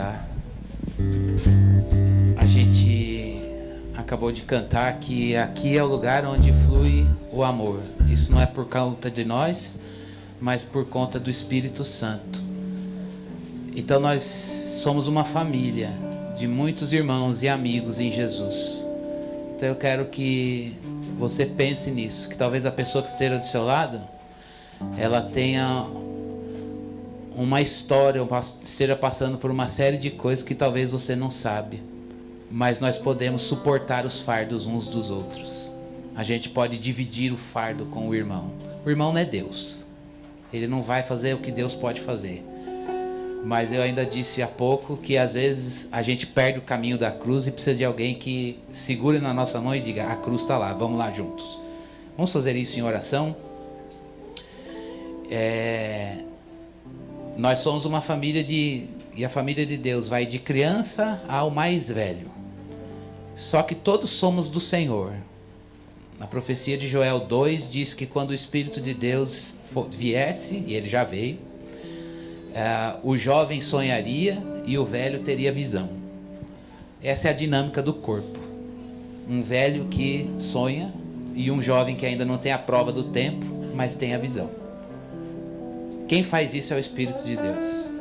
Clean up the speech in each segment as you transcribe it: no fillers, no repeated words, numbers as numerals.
sentar. A gente acabou de cantar que aqui é o lugar onde flui o amor. Isso não é por conta de nós, mas por conta do Espírito Santo. Então nós somos uma família de muitos irmãos e amigos em Jesus. Então eu quero que você pense nisso, que talvez a pessoa que esteja do seu lado, ela tenha uma história, esteja passando por uma série de coisas que talvez você não sabe, mas nós podemos suportar os fardos uns dos outros. A gente pode dividir o fardo com o irmão. O irmão não é Deus, ele não vai fazer o que Deus pode fazer, mas eu ainda disse há pouco que às vezes a gente perde o caminho da cruz e precisa de alguém que segure na nossa mão e diga: a cruz está lá, vamos lá juntos. Vamos fazer isso em oração. Nós somos uma família e a família de Deus vai de criança ao mais velho. Só que todos somos do Senhor. Na profecia de Joel 2 diz que quando o Espírito de Deus viesse, e ele já veio, o jovem sonharia e o velho teria visão. Essa é a dinâmica do corpo. Um velho que sonha e um jovem que ainda não tem a prova do tempo, mas tem a visão. Quem faz isso é o Espírito de Deus.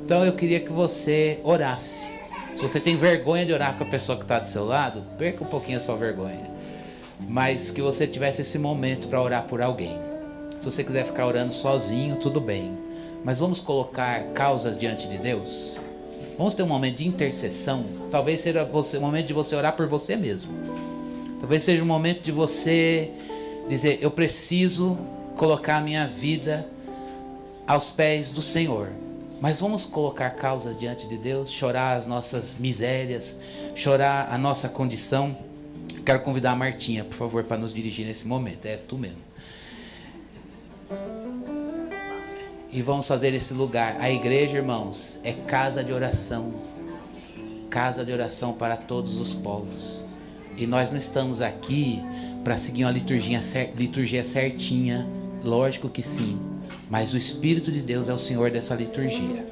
Então eu queria que você orasse. Se você tem vergonha de orar com a pessoa que está do seu lado, perca um pouquinho a sua vergonha. Mas que você tivesse esse momento para orar por alguém. Se você quiser ficar orando sozinho, tudo bem. Mas vamos colocar causas diante de Deus. Vamos ter um momento de intercessão. Talvez seja o momento de você orar por você mesmo. Talvez seja o momento de você dizer: eu preciso colocar a minha vida aos pés do Senhor. Mas vamos colocar causas diante de Deus, chorar as nossas misérias, chorar a nossa condição. Quero convidar a Martinha, por favor, para nos dirigir nesse momento. É tu mesmo. E vamos fazer esse lugar. A igreja, irmãos, é casa de oração. Casa de oração para todos os povos. E nós não estamos aqui para seguir uma liturgia certinha. Lógico que sim. Mas o Espírito de Deus é o Senhor dessa liturgia.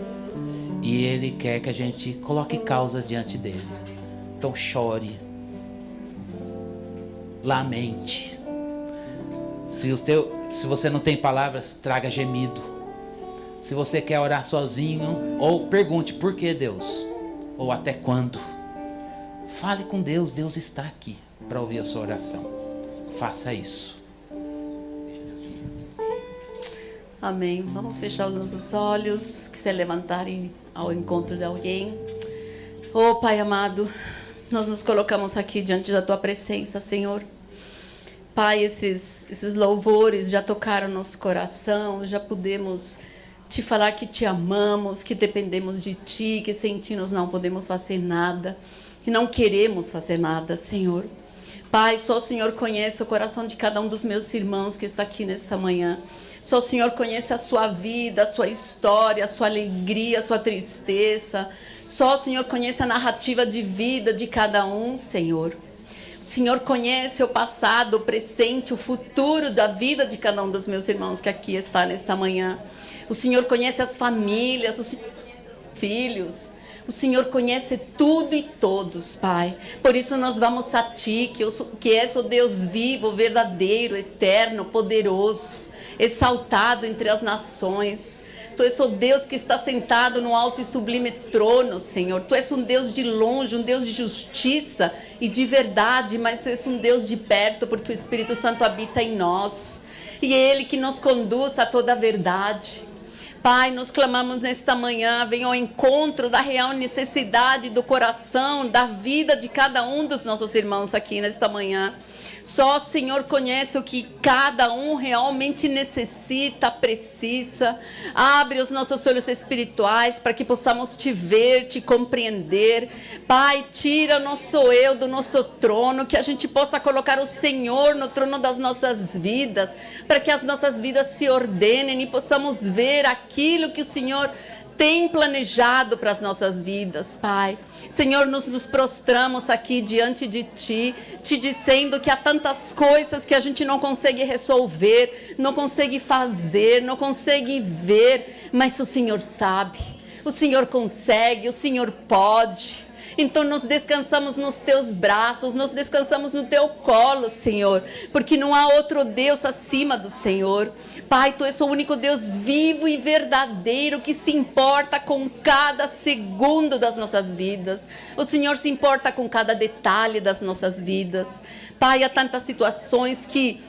E Ele quer que a gente coloque causas diante dEle. Então chore. Lamente. Se você não tem palavras, traga gemido. Se você quer orar sozinho, ou pergunte: por que, Deus? Ou até quando? Fale com Deus. Deus está aqui para ouvir a sua oração. Faça isso. Amém. Vamos fechar os nossos olhos, que se levantarem ao encontro de alguém. Oh, Pai amado, nós nos colocamos aqui diante da Tua presença, Senhor. Pai, esses louvores já tocaram nosso coração, já pudemos Te falar que Te amamos, que dependemos de Ti, que sem Ti nós não podemos fazer nada, e não queremos fazer nada, Senhor. Pai, só o Senhor conhece o coração de cada um dos meus irmãos que está aqui nesta manhã. Só o Senhor conhece a sua vida, a sua história, a sua alegria, a sua tristeza. Só o Senhor conhece a narrativa de vida de cada um, Senhor. O Senhor conhece o passado, o presente, o futuro da vida de cada um dos meus irmãos que aqui está nesta manhã. O Senhor conhece as famílias, os filhos. O Senhor conhece tudo e todos, Pai. Por isso nós vamos a Ti, que és o Deus vivo, verdadeiro, eterno, poderoso, exaltado entre as nações. Tu és o Deus que está sentado no alto e sublime trono, Senhor. Tu és um Deus de longe, um Deus de justiça e de verdade, mas tu és um Deus de perto, porque o Espírito Santo habita em nós. E é Ele que nos conduz a toda a verdade. Pai, nós clamamos nesta manhã, venha ao encontro da real necessidade do coração, da vida de cada um dos nossos irmãos aqui nesta manhã. Só o Senhor conhece o que cada um realmente necessita, precisa. Abre os nossos olhos espirituais para que possamos Te ver, Te compreender. Pai, tira o nosso eu do nosso trono, que a gente possa colocar o Senhor no trono das nossas vidas, para que as nossas vidas se ordenem e possamos ver aquilo que o Senhor tem planejado para as nossas vidas, Pai. Senhor, nos prostramos aqui diante de Ti, Te dizendo que há tantas coisas que a gente não consegue resolver, não consegue fazer, não consegue ver, mas o Senhor sabe. O Senhor consegue, o Senhor pode. Então nós descansamos nos teus braços, nós descansamos no teu colo, Senhor, porque não há outro Deus acima do Senhor. Pai, tu és o único Deus vivo e verdadeiro que se importa com cada segundo das nossas vidas. O Senhor se importa com cada detalhe das nossas vidas. Pai, há tantas situações que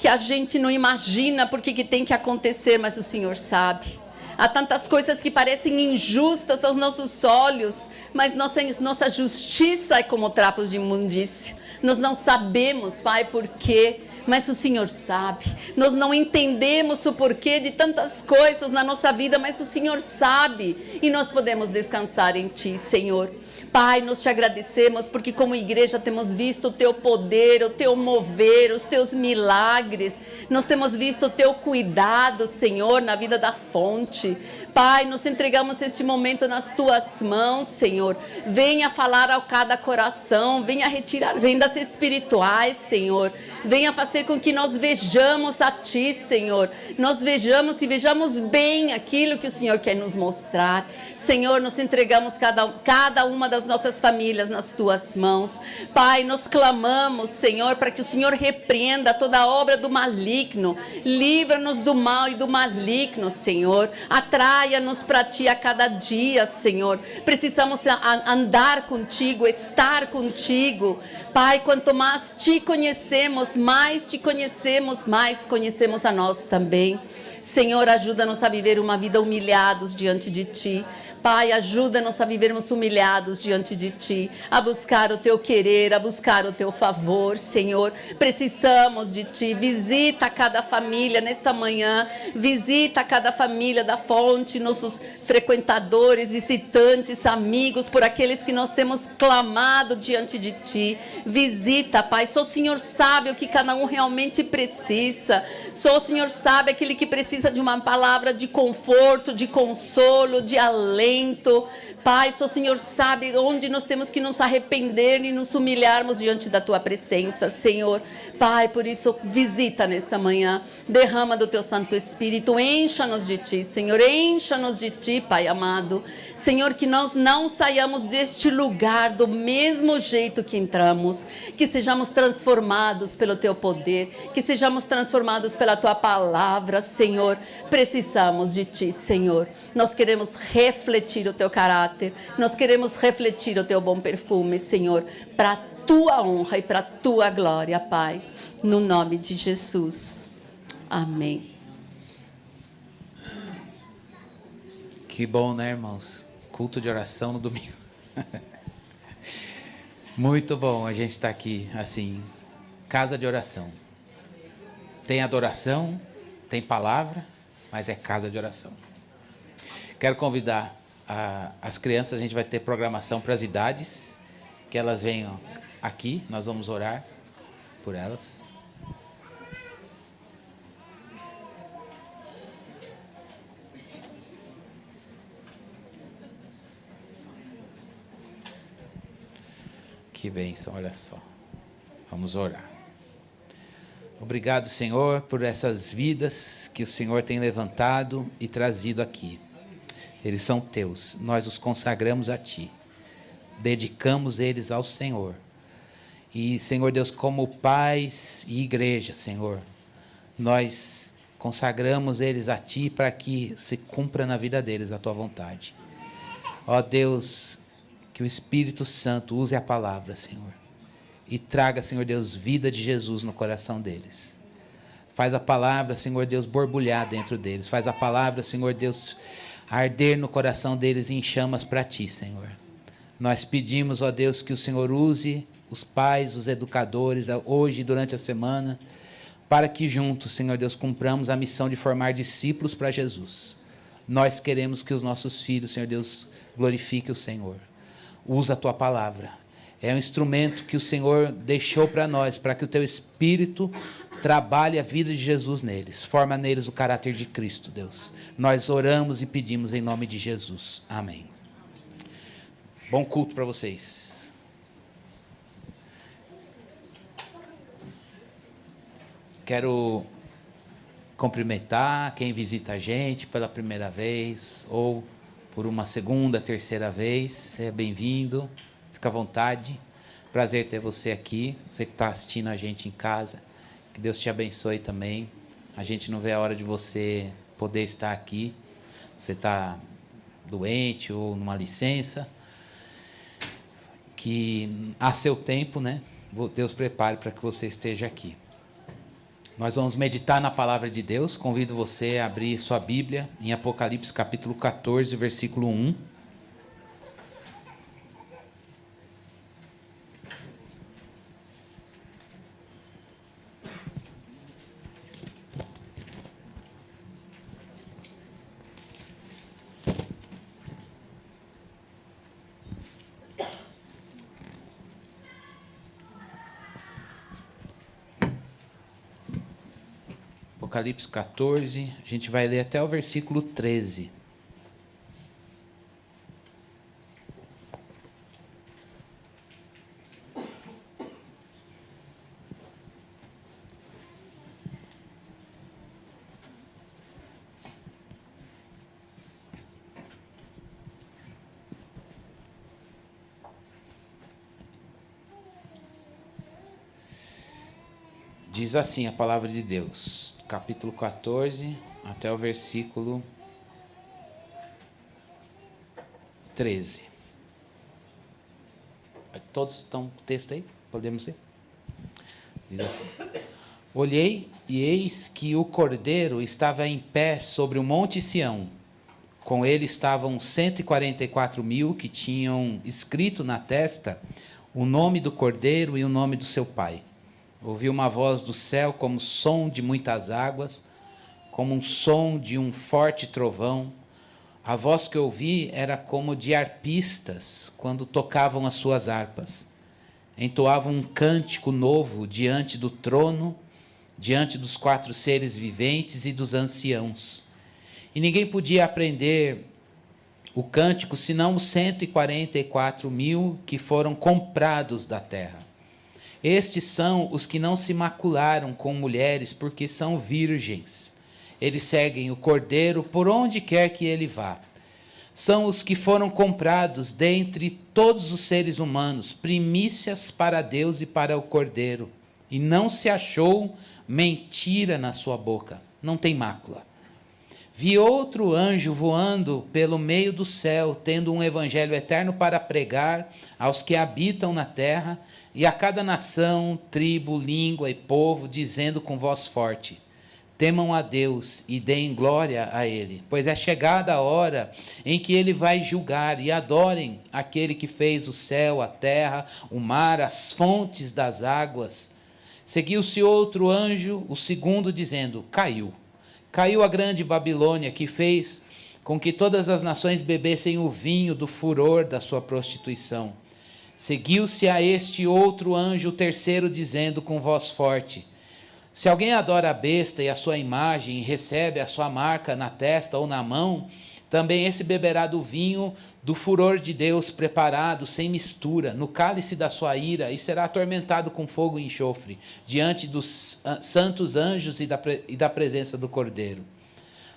a gente não imagina porque que tem que acontecer, mas o Senhor sabe. Há tantas coisas que parecem injustas aos nossos olhos, mas nossa justiça é como trapos de imundícia. Nós não sabemos, Pai, por quê, mas o Senhor sabe. Nós não entendemos o porquê de tantas coisas na nossa vida, mas o Senhor sabe. E nós podemos descansar em Ti, Senhor. Pai, nós te agradecemos porque como igreja temos visto o teu poder, o teu mover, os teus milagres. Nós temos visto o teu cuidado, Senhor, na vida da fonte. Pai, nós entregamos este momento nas tuas mãos, Senhor. Venha falar ao cada coração, venha retirar vendas espirituais, Senhor. Venha fazer com que nós vejamos a Ti, Senhor. Nós vejamos e vejamos bem aquilo que o Senhor quer nos mostrar. Senhor, nós entregamos cada uma das nossas famílias nas Tuas mãos. Pai, nós clamamos, Senhor, para que o Senhor repreenda toda a obra do maligno. Livra-nos do mal e do maligno, Senhor. Atraia-nos para Ti a cada dia, Senhor. Precisamos andar contigo, estar contigo. Pai, quanto mais Te conhecemos, mais conhecemos a nós também. Senhor, ajuda-nos a viver uma vida humilhados diante de Ti. Pai, ajuda-nos a vivermos humilhados diante de Ti, a buscar o Teu querer, a buscar o Teu favor, Senhor. Precisamos de Ti. Visita cada família nesta manhã, visita cada família da fonte, nossos frequentadores, visitantes, amigos, por aqueles que nós temos clamado diante de Ti. Visita, Pai. Só o Senhor sabe o que cada um realmente precisa. Só o Senhor sabe aquele que precisa de uma palavra de conforto, de consolo, de alento. Pai, só o Senhor sabe onde nós temos que nos arrepender e nos humilharmos diante da Tua presença, Senhor. Pai, por isso, visita nesta manhã, derrama do Teu Santo Espírito, encha-nos de Ti, Senhor, encha-nos de Ti, Pai amado. Senhor, que nós não saiamos deste lugar do mesmo jeito que entramos, que sejamos transformados pelo Teu poder, que sejamos transformados pela Tua palavra, Senhor. Precisamos de Ti, Senhor. Nós queremos refletir o Teu caráter, nós queremos refletir o Teu bom perfume, Senhor, para a Tua honra e para a Tua glória, Pai. No nome de Jesus. Amém. Que bom, né, irmãos? Culto de oração no domingo. Muito bom a gente estar aqui, assim, casa de oração. Tem adoração, tem palavra, mas é casa de oração. Quero convidar as crianças, a gente vai ter programação para as idades, que elas venham aqui, nós vamos orar por elas. Que bênção, olha só. Vamos orar. Obrigado, Senhor, por essas vidas que o Senhor tem levantado e trazido aqui. Eles são teus, nós os consagramos a Ti. Dedicamos eles ao Senhor. E, Senhor Deus, como pais e igreja, Senhor, nós consagramos eles a Ti para que se cumpra na vida deles a Tua vontade. Ó Deus, que o Espírito Santo use a palavra, Senhor, e traga, Senhor Deus, vida de Jesus no coração deles. Faz a palavra, Senhor Deus, borbulhar dentro deles. Faz a palavra, Senhor Deus, arder no coração deles em chamas para Ti, Senhor. Nós pedimos, ó Deus, que o Senhor use os pais, os educadores, hoje e durante a semana, para que juntos, Senhor Deus, cumpramos a missão de formar discípulos para Jesus. Nós queremos que os nossos filhos, Senhor Deus, glorifiquem o Senhor. Usa a Tua palavra. É um instrumento que o Senhor deixou para nós, para que o Teu Espírito trabalhe a vida de Jesus neles. Forma neles o caráter de Cristo, Deus. Nós oramos e pedimos em nome de Jesus. Amém. Bom culto para vocês. Quero cumprimentar quem visita a gente pela primeira vez ou por uma segunda, terceira vez. Seja bem-vindo, fica à vontade. Prazer ter você aqui, você que está assistindo a gente em casa. Que Deus te abençoe também. A gente não vê a hora de você poder estar aqui. Você está doente ou numa licença. Que a seu tempo, né? Deus prepare para que você esteja aqui. Nós vamos meditar na palavra de Deus. Convido você a abrir sua Bíblia em Apocalipse capítulo 14, versículo 1. Apocalipse 14, a gente vai ler até o versículo 13. Diz assim a palavra de Deus, capítulo 14, até o versículo 13. Todos estão com o texto aí? Podemos ler? Diz assim: Olhei, e eis que o Cordeiro estava em pé sobre o monte Sião. Com ele estavam 144.000 que tinham escrito na testa o nome do Cordeiro e o nome do seu pai. Ouvi uma voz do céu como som de muitas águas, como um som de um forte trovão. A voz que ouvi era como de arpistas quando tocavam as suas harpas. Entoavam um cântico novo diante do trono, diante dos 4 seres viventes e dos anciãos. E ninguém podia aprender o cântico senão os 144.000 que foram comprados da terra. Estes são os que não se macularam com mulheres, porque são virgens. Eles seguem o Cordeiro por onde quer que ele vá. São os que foram comprados dentre todos os seres humanos, primícias para Deus e para o Cordeiro. E não se achou mentira na sua boca. Não tem mácula. Vi outro anjo voando pelo meio do céu, tendo um evangelho eterno para pregar aos que habitam na terra, e a cada nação, tribo, língua e povo, dizendo com voz forte: temam a Deus e deem glória a Ele, pois é chegada a hora em que Ele vai julgar, e adorem aquele que fez o céu, a terra, o mar, as fontes das águas. Seguiu-se outro anjo, o segundo, dizendo: Caiu a grande Babilônia, que fez com que todas as nações bebessem o vinho do furor da sua prostituição. Seguiu-se a este outro anjo, o terceiro, dizendo com voz forte: se alguém adora a besta e a sua imagem e recebe a sua marca na testa ou na mão, também esse beberá do vinho do furor de Deus preparado sem mistura, no cálice da sua ira, e será atormentado com fogo e enxofre, diante dos santos anjos e da presença do Cordeiro.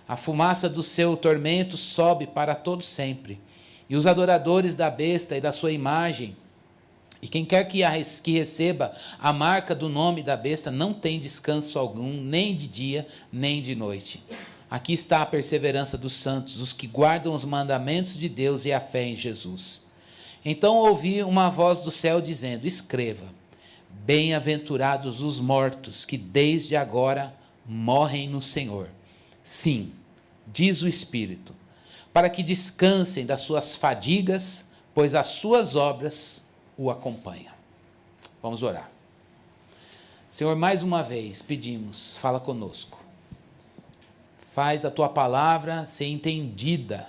A fumaça do seu tormento sobe para todo sempre, e os adoradores da besta e da sua imagem, e quem quer que receba a marca do nome da besta, não tem descanso algum, nem de dia, nem de noite. Aqui está a perseverança dos santos, os que guardam os mandamentos de Deus e a fé em Jesus. Então ouvi uma voz do céu dizendo: escreva, bem-aventurados os mortos, que desde agora morrem no Senhor. Sim, diz o Espírito, para que descansem das suas fadigas, pois as suas obras o acompanham. Vamos orar. Senhor, mais uma vez pedimos, fala conosco. Faz a tua palavra ser entendida,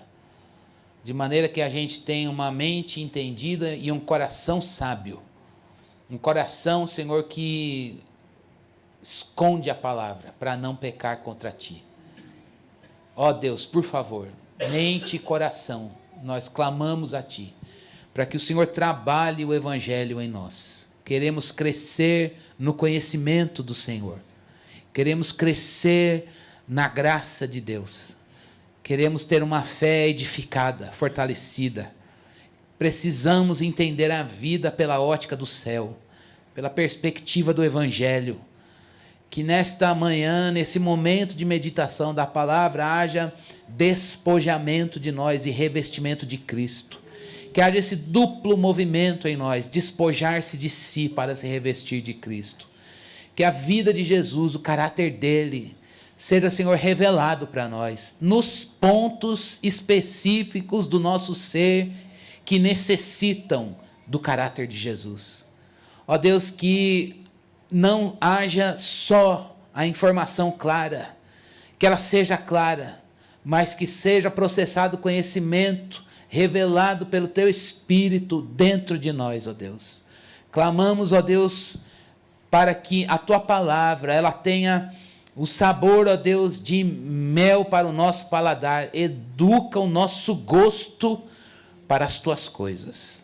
de maneira que a gente tenha uma mente entendida e um coração sábio. Um coração, Senhor, que esconde a palavra para não pecar contra ti. Ó Deus, por favor, mente e coração, nós clamamos a ti, para que o Senhor trabalhe o evangelho em nós. Queremos crescer no conhecimento do Senhor. Queremos crescer na graça de Deus. Queremos ter uma fé edificada, fortalecida. Precisamos entender a vida pela ótica do céu, pela perspectiva do Evangelho. Que nesta manhã, nesse momento de meditação da palavra, haja despojamento de nós e revestimento de Cristo. Que haja esse duplo movimento em nós, despojar-se de si para se revestir de Cristo. Que a vida de Jesus, o caráter dele, seja, Senhor, revelado para nós, nos pontos específicos do nosso ser que necessitam do caráter de Jesus. Ó Deus, que não haja só a informação clara, que ela seja clara, mas que seja processado o conhecimento revelado pelo Teu Espírito dentro de nós, ó Deus. Clamamos, ó Deus, para que a Tua palavra, ela tenha o sabor, ó Deus, de mel para o nosso paladar. Educa o nosso gosto para as Tuas coisas.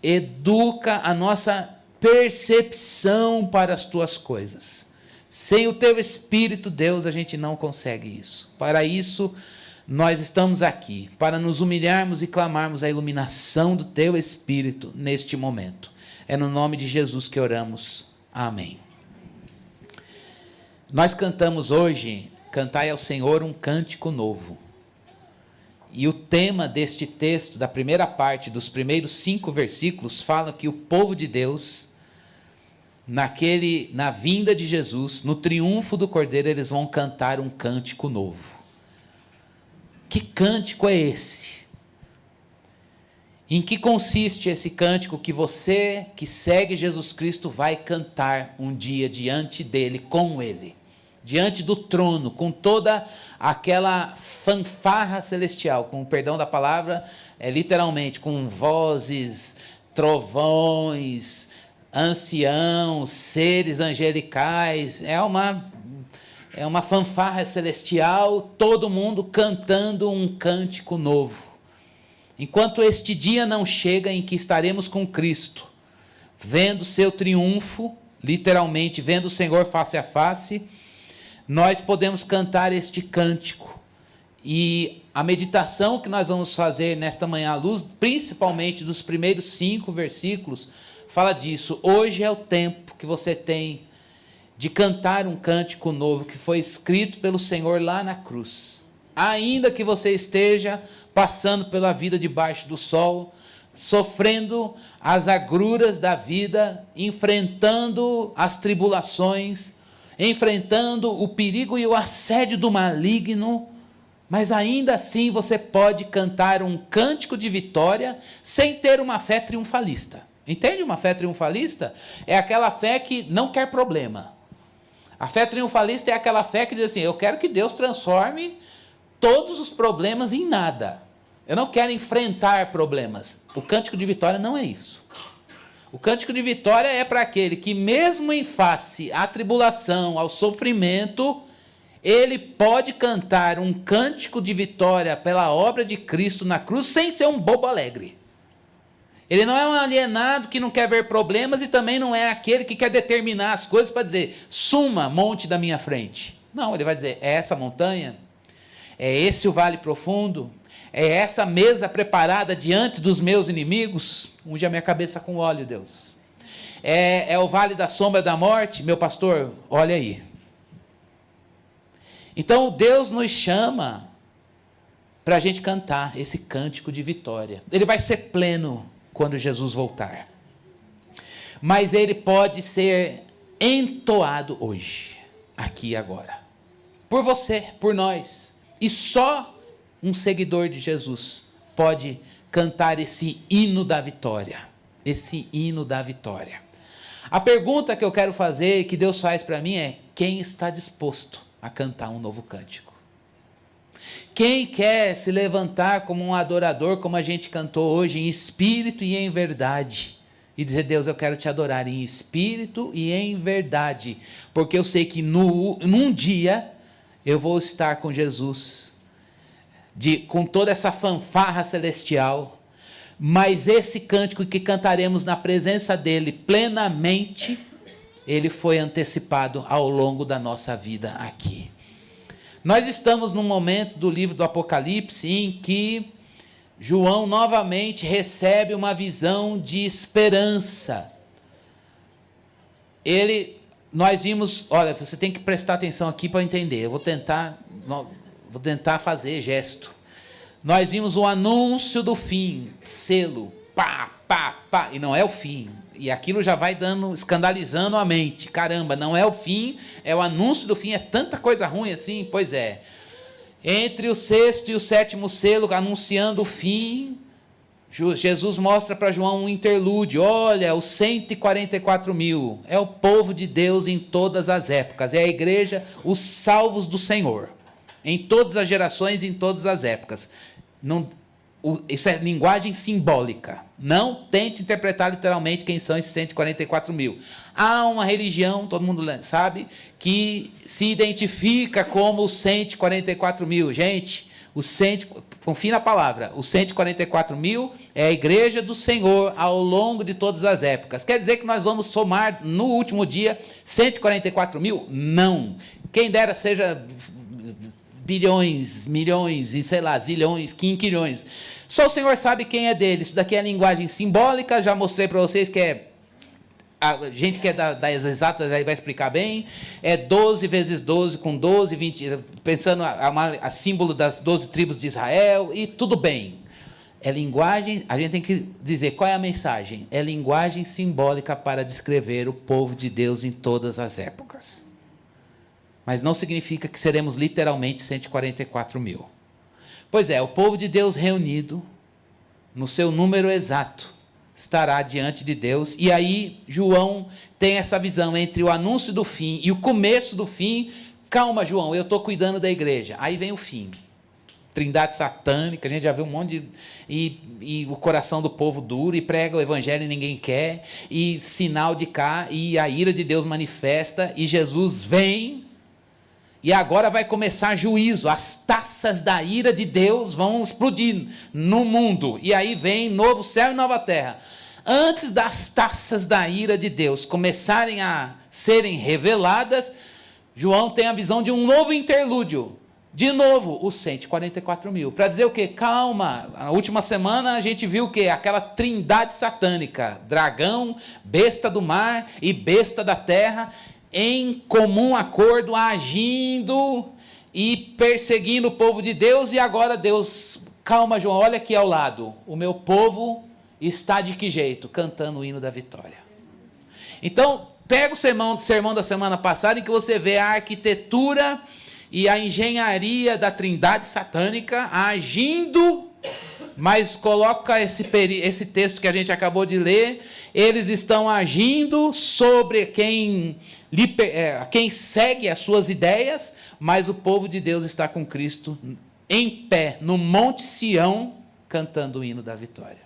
Educa a nossa percepção para as Tuas coisas. Sem o Teu Espírito, Deus, a gente não consegue isso. Para isso, nós estamos aqui, para nos humilharmos e clamarmos a iluminação do Teu Espírito neste momento. É no nome de Jesus que oramos. Amém. Nós cantamos hoje, cantai ao Senhor um cântico novo. E o tema deste texto, da primeira parte, dos primeiros 5 versículos, fala que o povo de Deus, na vinda de Jesus, no triunfo do Cordeiro, eles vão cantar um cântico novo. Que cântico é esse? Em que consiste esse cântico que você, que segue Jesus Cristo, vai cantar um dia diante dele, com ele? Diante do trono, com toda aquela fanfarra celestial, com o perdão da palavra, literalmente, com vozes, trovões, anciãos, seres angelicais, é uma fanfarra celestial, todo mundo cantando um cântico novo. Enquanto este dia não chega em que estaremos com Cristo, vendo seu triunfo, literalmente, vendo o Senhor face a face, nós podemos cantar este cântico. E a meditação que nós vamos fazer nesta manhã à luz, principalmente dos primeiros 5 versículos, fala disso. Hoje é o tempo que você tem de cantar um cântico novo que foi escrito pelo Senhor lá na cruz. Ainda que você esteja passando pela vida debaixo do sol, sofrendo as agruras da vida, enfrentando as tribulações, enfrentando o perigo e o assédio do maligno, mas ainda assim você pode cantar um cântico de vitória sem ter uma fé triunfalista. Entende uma fé triunfalista? É aquela fé que não quer problema. A fé triunfalista é aquela fé que diz assim, eu quero que Deus transforme todos os problemas em nada. Eu não quero enfrentar problemas. O cântico de vitória não é isso. O cântico de vitória é para aquele que, mesmo em face à tribulação, ao sofrimento, ele pode cantar um cântico de vitória pela obra de Cristo na cruz, sem ser um bobo alegre. Ele não é um alienado que não quer ver problemas e também não é aquele que quer determinar as coisas para dizer, suma, monte da minha frente. Não, ele vai dizer, é essa montanha? É esse o vale profundo? É essa mesa preparada diante dos meus inimigos? Unge a minha cabeça com óleo, Deus. É o vale da sombra da morte? Meu pastor, olha aí. Então, Deus nos chama para a gente cantar esse cântico de vitória. Ele vai ser pleno quando Jesus voltar. Mas ele pode ser entoado hoje, aqui e agora. Por você, por nós. E só um seguidor de Jesus pode cantar esse hino da vitória. Esse hino da vitória. A pergunta que eu quero fazer, que Deus faz para mim é, quem está disposto a cantar um novo cântico? Quem quer se levantar como um adorador, como a gente cantou hoje, em espírito e em verdade, e dizer, Deus, eu quero te adorar em espírito e em verdade, porque eu sei que num dia eu vou estar com Jesus, com toda essa fanfarra celestial, mas esse cântico que cantaremos na presença dele plenamente, ele foi antecipado ao longo da nossa vida aqui. Nós estamos num momento do livro do Apocalipse em que João novamente recebe uma visão de esperança. Nós vimos, olha, você tem que prestar atenção aqui para entender. Eu vou tentar fazer gesto. Nós vimos o anúncio do fim, selo, pá, pá, pá, e não é o fim. E aquilo já vai escandalizando a mente. Caramba, não é o fim, é o anúncio do fim. É tanta coisa ruim assim? Pois é. Entre o sexto e o sétimo selo, anunciando o fim, Jesus mostra para João um interlúdio. Olha, os 144 mil é o povo de Deus em todas as épocas. É a igreja, os salvos do Senhor. Em todas as gerações, em todas as épocas. Isso é linguagem simbólica. Não tente interpretar literalmente quem são esses 144 mil. Há uma religião, todo mundo sabe, que se identifica como os 144 mil. Gente, confie na palavra, os 144 mil é a igreja do Senhor ao longo de todas as épocas. Quer dizer que nós vamos somar no último dia 144 mil? Não. Quem dera seja bilhões, milhões e sei lá, zilhões, quinquilhões. Só o Senhor sabe quem é dele. Isso daqui é linguagem simbólica, já mostrei para vocês que é... A gente que é das exatas aí vai explicar bem. É 12 vezes 12 com 12, 20, pensando a símbolo das 12 tribos de Israel, e tudo bem. É linguagem, a gente tem que dizer qual é a mensagem. É linguagem simbólica para descrever o povo de Deus em todas as épocas. Mas não significa que seremos literalmente 144 mil. Pois é, o povo de Deus reunido, no seu número exato, estará diante de Deus. E aí, João tem essa visão entre o anúncio do fim e o começo do fim. Calma, João, eu estou cuidando da igreja. Aí vem o fim. Trindade satânica, a gente já viu um monte de... E o coração do povo duro, e prega o evangelho e ninguém quer, e sinal de cá, e a ira de Deus manifesta, e Jesus vem, e agora vai começar juízo. As taças da ira de Deus vão explodir no mundo, e aí vem novo céu e nova terra. Antes das taças da ira de Deus começarem a serem reveladas, João tem a visão de um novo interlúdio. De novo, os 144 mil. Para dizer o quê? Calma. Na última semana a gente viu o quê? Aquela trindade satânica. Dragão, besta do mar e besta da terra, em comum acordo, agindo e perseguindo o povo de Deus. E agora Deus... Calma, João, olha aqui ao lado. O meu povo está de que jeito? Cantando o hino da vitória. Então, pega o sermão da semana passada, em que você vê a arquitetura e a engenharia da trindade satânica agindo, mas coloca esse texto que a gente acabou de ler. Eles estão agindo sobre quem segue as suas ideias, mas o povo de Deus está com Cristo em pé, no Monte Sião, cantando o hino da vitória.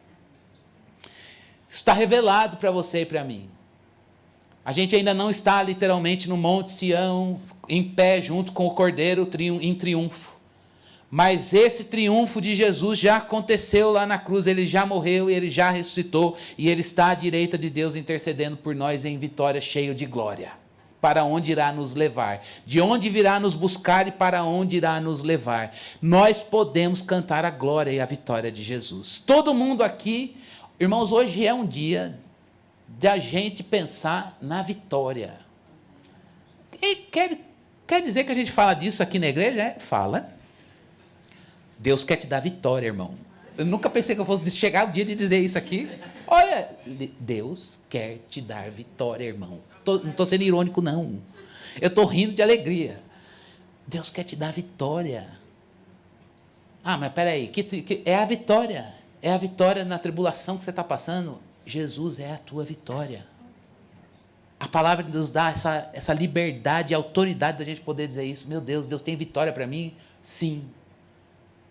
Isso está revelado para você e para mim. A gente ainda não está literalmente no Monte Sião, em pé, junto com o Cordeiro, em triunfo. Mas esse triunfo de Jesus já aconteceu lá na cruz. Ele já morreu e ele já ressuscitou. E ele está à direita de Deus intercedendo por nós em vitória, cheio de glória. Para onde irá nos levar? De onde virá nos buscar e para onde irá nos levar? Nós podemos cantar a glória e a vitória de Jesus. Todo mundo aqui, irmãos, hoje é um dia de a gente pensar na vitória. E quer dizer que a gente fala disso aqui na igreja? É? Fala. Deus quer te dar vitória, irmão. Eu nunca pensei que eu fosse chegar o dia de dizer isso aqui. Olha, Deus quer te dar vitória, irmão. Não estou sendo irônico, não. Eu estou rindo de alegria. Deus quer te dar vitória. Ah, mas peraí, é a vitória. É a vitória na tribulação que você está passando. Jesus é a tua vitória. A palavra de Deus dá essa liberdade e autoridade da gente poder dizer isso. Meu Deus, Deus tem vitória para mim? Sim.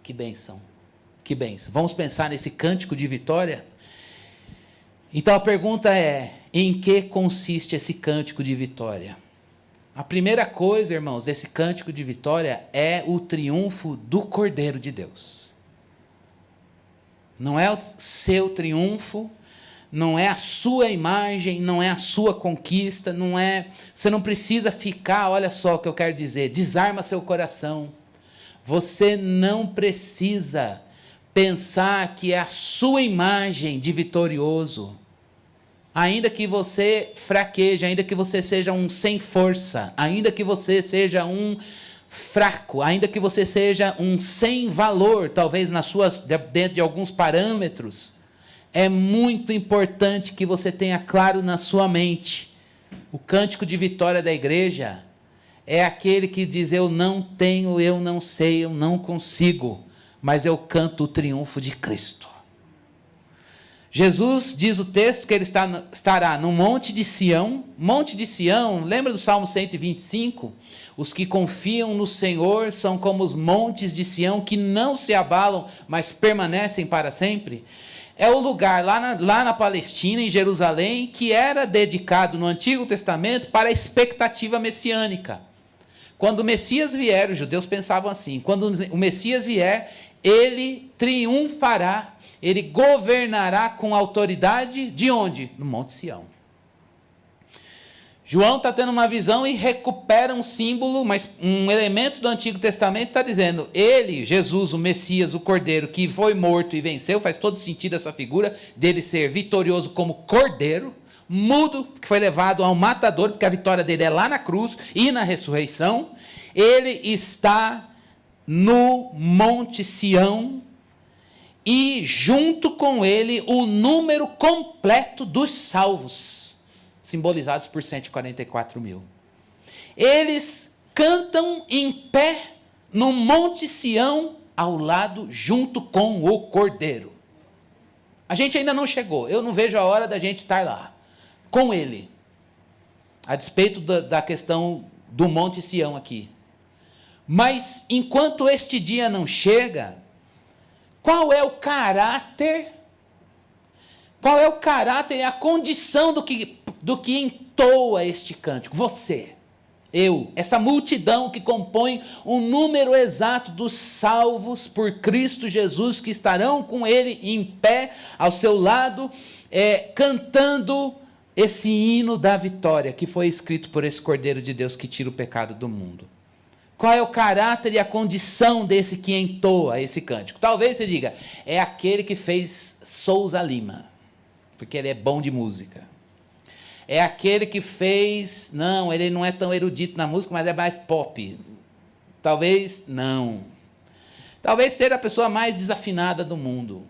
Que bênção. Que bênção. Vamos pensar nesse cântico de vitória? Então a pergunta é: em que consiste esse cântico de vitória? A primeira coisa, irmãos, desse cântico de vitória é o triunfo do Cordeiro de Deus. Não é o seu triunfo, não é a sua imagem, não é a sua conquista, não é... Você não precisa ficar, olha só o que eu quero dizer, desarma seu coração. Você não precisa pensar que é a sua imagem de vitorioso. Ainda que você fraqueje, ainda que você seja um sem força, ainda que você seja um fraco, ainda que você seja um sem valor, talvez dentro de alguns parâmetros, é muito importante que você tenha claro na sua mente. O cântico de vitória da igreja é aquele que diz: eu não tenho, eu não sei, eu não consigo, mas eu canto o triunfo de Cristo. Jesus, diz o texto, que ele estará no Monte de Sião. Monte de Sião, lembra do Salmo 125? Os que confiam no Senhor são como os montes de Sião, que não se abalam, mas permanecem para sempre. É o lugar lá na Palestina, em Jerusalém, que era dedicado no Antigo Testamento para a expectativa messiânica. Quando o Messias vier, os judeus pensavam assim, quando o Messias vier, ele triunfará, ele governará com autoridade de onde? No Monte Sião. João está tendo uma visão e recupera um símbolo, mas um elemento do Antigo Testamento está dizendo, ele, Jesus, o Messias, o Cordeiro, que foi morto e venceu, faz todo sentido essa figura dele ser vitorioso como Cordeiro, mudo, que foi levado ao matador, porque a vitória dele é lá na cruz e na ressurreição. Ele está no Monte Sião, e junto com ele o número completo dos salvos, simbolizados por 144 mil. Eles cantam em pé no Monte Sião, ao lado, junto com o Cordeiro. A gente ainda não chegou, eu não vejo a hora da gente estar lá, com ele, a despeito da questão do Monte Sião aqui. Mas, enquanto este dia não chega, qual é o caráter e a condição do que entoa este cântico? Você, eu, essa multidão que compõe o número exato dos salvos por Cristo Jesus, que estarão com ele em pé, ao seu lado, cantando esse hino da vitória, que foi escrito por esse Cordeiro de Deus que tira o pecado do mundo. Qual é o caráter e a condição desse que entoa esse cântico? Talvez você diga, é aquele que fez Souza Lima, porque ele é bom de música. É aquele que fez, não, ele não é tão erudito na música, mas é mais pop. Talvez não. Talvez seja a pessoa mais desafinada do mundo.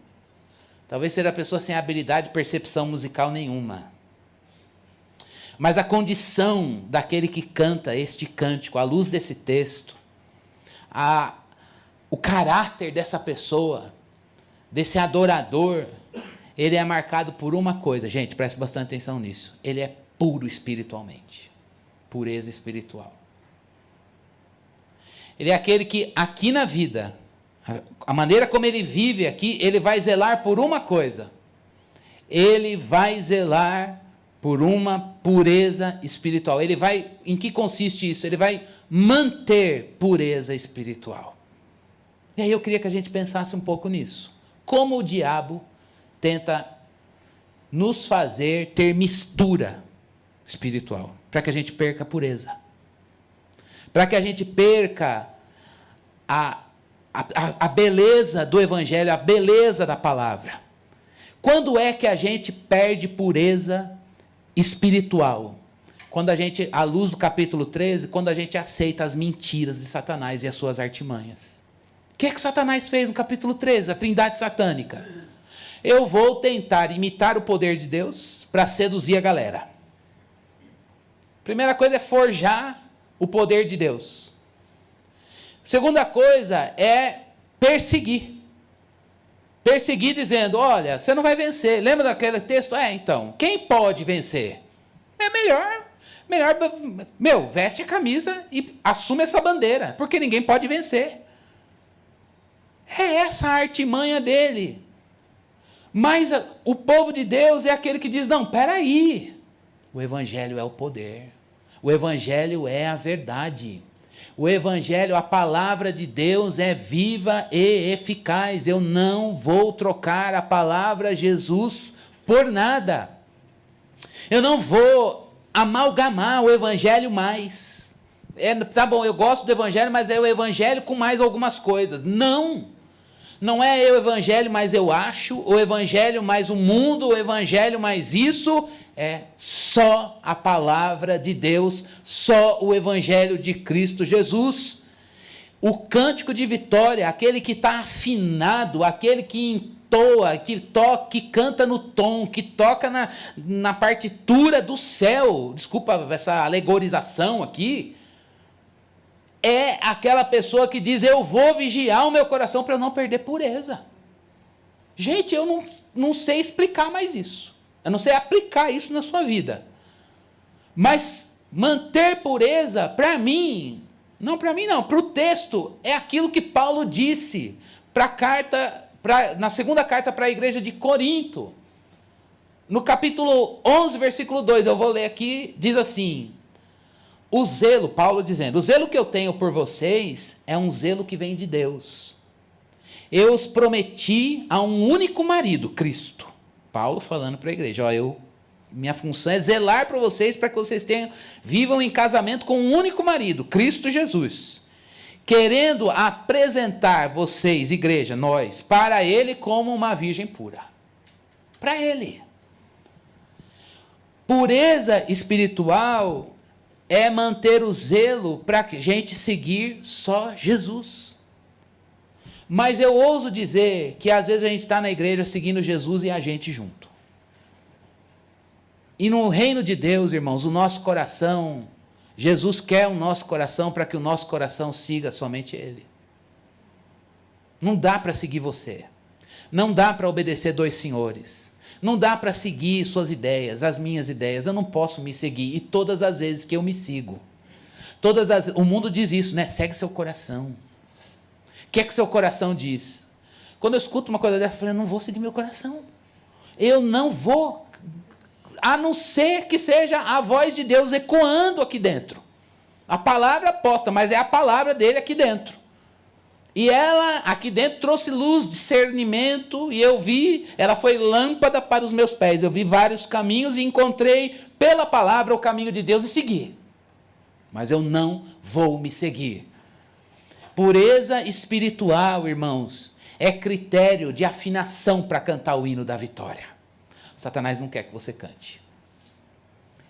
Talvez seja a pessoa sem habilidade de percepção musical nenhuma. Mas a condição daquele que canta este cântico, à luz desse texto, o caráter dessa pessoa, desse adorador, ele é marcado por uma coisa, gente, preste bastante atenção nisso, ele é puro espiritualmente, pureza espiritual. Ele é aquele que aqui na vida, a maneira como ele vive aqui, ele vai zelar por uma coisa, ele vai zelar por uma pureza espiritual. Em que consiste isso? Ele vai manter pureza espiritual. E aí eu queria que a gente pensasse um pouco nisso. Como o diabo tenta nos fazer ter mistura espiritual, para que a gente perca a pureza. Para que a gente perca a beleza do Evangelho, a beleza da palavra. Quando é que a gente perde pureza espiritual? Quando a gente, à luz do capítulo 13, quando a gente aceita as mentiras de Satanás e as suas artimanhas. O que Satanás fez no capítulo 13? A trindade satânica. Eu vou tentar imitar o poder de Deus para seduzir a galera. Primeira coisa é forjar o poder de Deus. Segunda coisa é perseguir. Perseguir dizendo, olha, você não vai vencer. Lembra daquele texto? Então, quem pode vencer? É melhor, veste a camisa e assume essa bandeira, porque ninguém pode vencer. É essa a artimanha dele. Mas o povo de Deus é aquele que diz, não, peraí, o Evangelho é o poder, o Evangelho é a verdade. O Evangelho, a palavra de Deus é viva e eficaz. Eu não vou trocar a palavra Jesus por nada. Eu não vou amalgamar o evangelho mais. Tá bom, eu gosto do evangelho, mas é o evangelho com mais algumas coisas. Não. Não é eu evangelho, mas eu acho, o evangelho mais o mundo, o evangelho mais isso. É só a palavra de Deus, só o evangelho de Cristo Jesus. O cântico de vitória, aquele que está afinado, aquele que entoa, que toca, que canta no tom, que toca na partitura do céu, desculpa essa alegorização aqui, é aquela pessoa que diz, eu vou vigiar o meu coração para eu não perder pureza. Gente, eu não sei explicar mais isso, eu não sei aplicar isso na sua vida, mas manter pureza, para mim, não, para o texto, é aquilo que Paulo disse na segunda carta para a igreja de Corinto. No capítulo 11, versículo 2, eu vou ler aqui, diz assim, o zelo, Paulo dizendo, o zelo que eu tenho por vocês é um zelo que vem de Deus. Eu os prometi a um único marido, Cristo. Paulo falando para a igreja, minha função é zelar para vocês, para que vocês vivam em casamento com um único marido, Cristo Jesus. Querendo apresentar vocês, igreja, nós, para Ele como uma virgem pura. Para Ele. Pureza espiritual é manter o zelo para a gente seguir só Jesus. Mas eu ouso dizer que às vezes a gente está na igreja seguindo Jesus e a gente junto. E no reino de Deus, irmãos, o nosso coração, Jesus quer o nosso coração para que o nosso coração siga somente Ele. Não dá para seguir você. Não dá para obedecer dois senhores. Não dá para seguir suas ideias, as minhas ideias. Eu não posso me seguir. E todas as vezes que eu me sigo, o mundo diz isso, né? Segue seu coração. O que é que seu coração diz? Quando eu escuto uma coisa dessa, eu falo, eu não vou seguir meu coração. Eu não vou, a não ser que seja a voz de Deus ecoando aqui dentro. A palavra posta, mas é a palavra dele aqui dentro. E ela, aqui dentro, trouxe luz, discernimento, e eu vi, ela foi lâmpada para os meus pés. Eu vi vários caminhos e encontrei pela palavra o caminho de Deus e segui. Mas eu não vou me seguir. Pureza espiritual, irmãos, é critério de afinação para cantar o hino da vitória. Satanás não quer que você cante.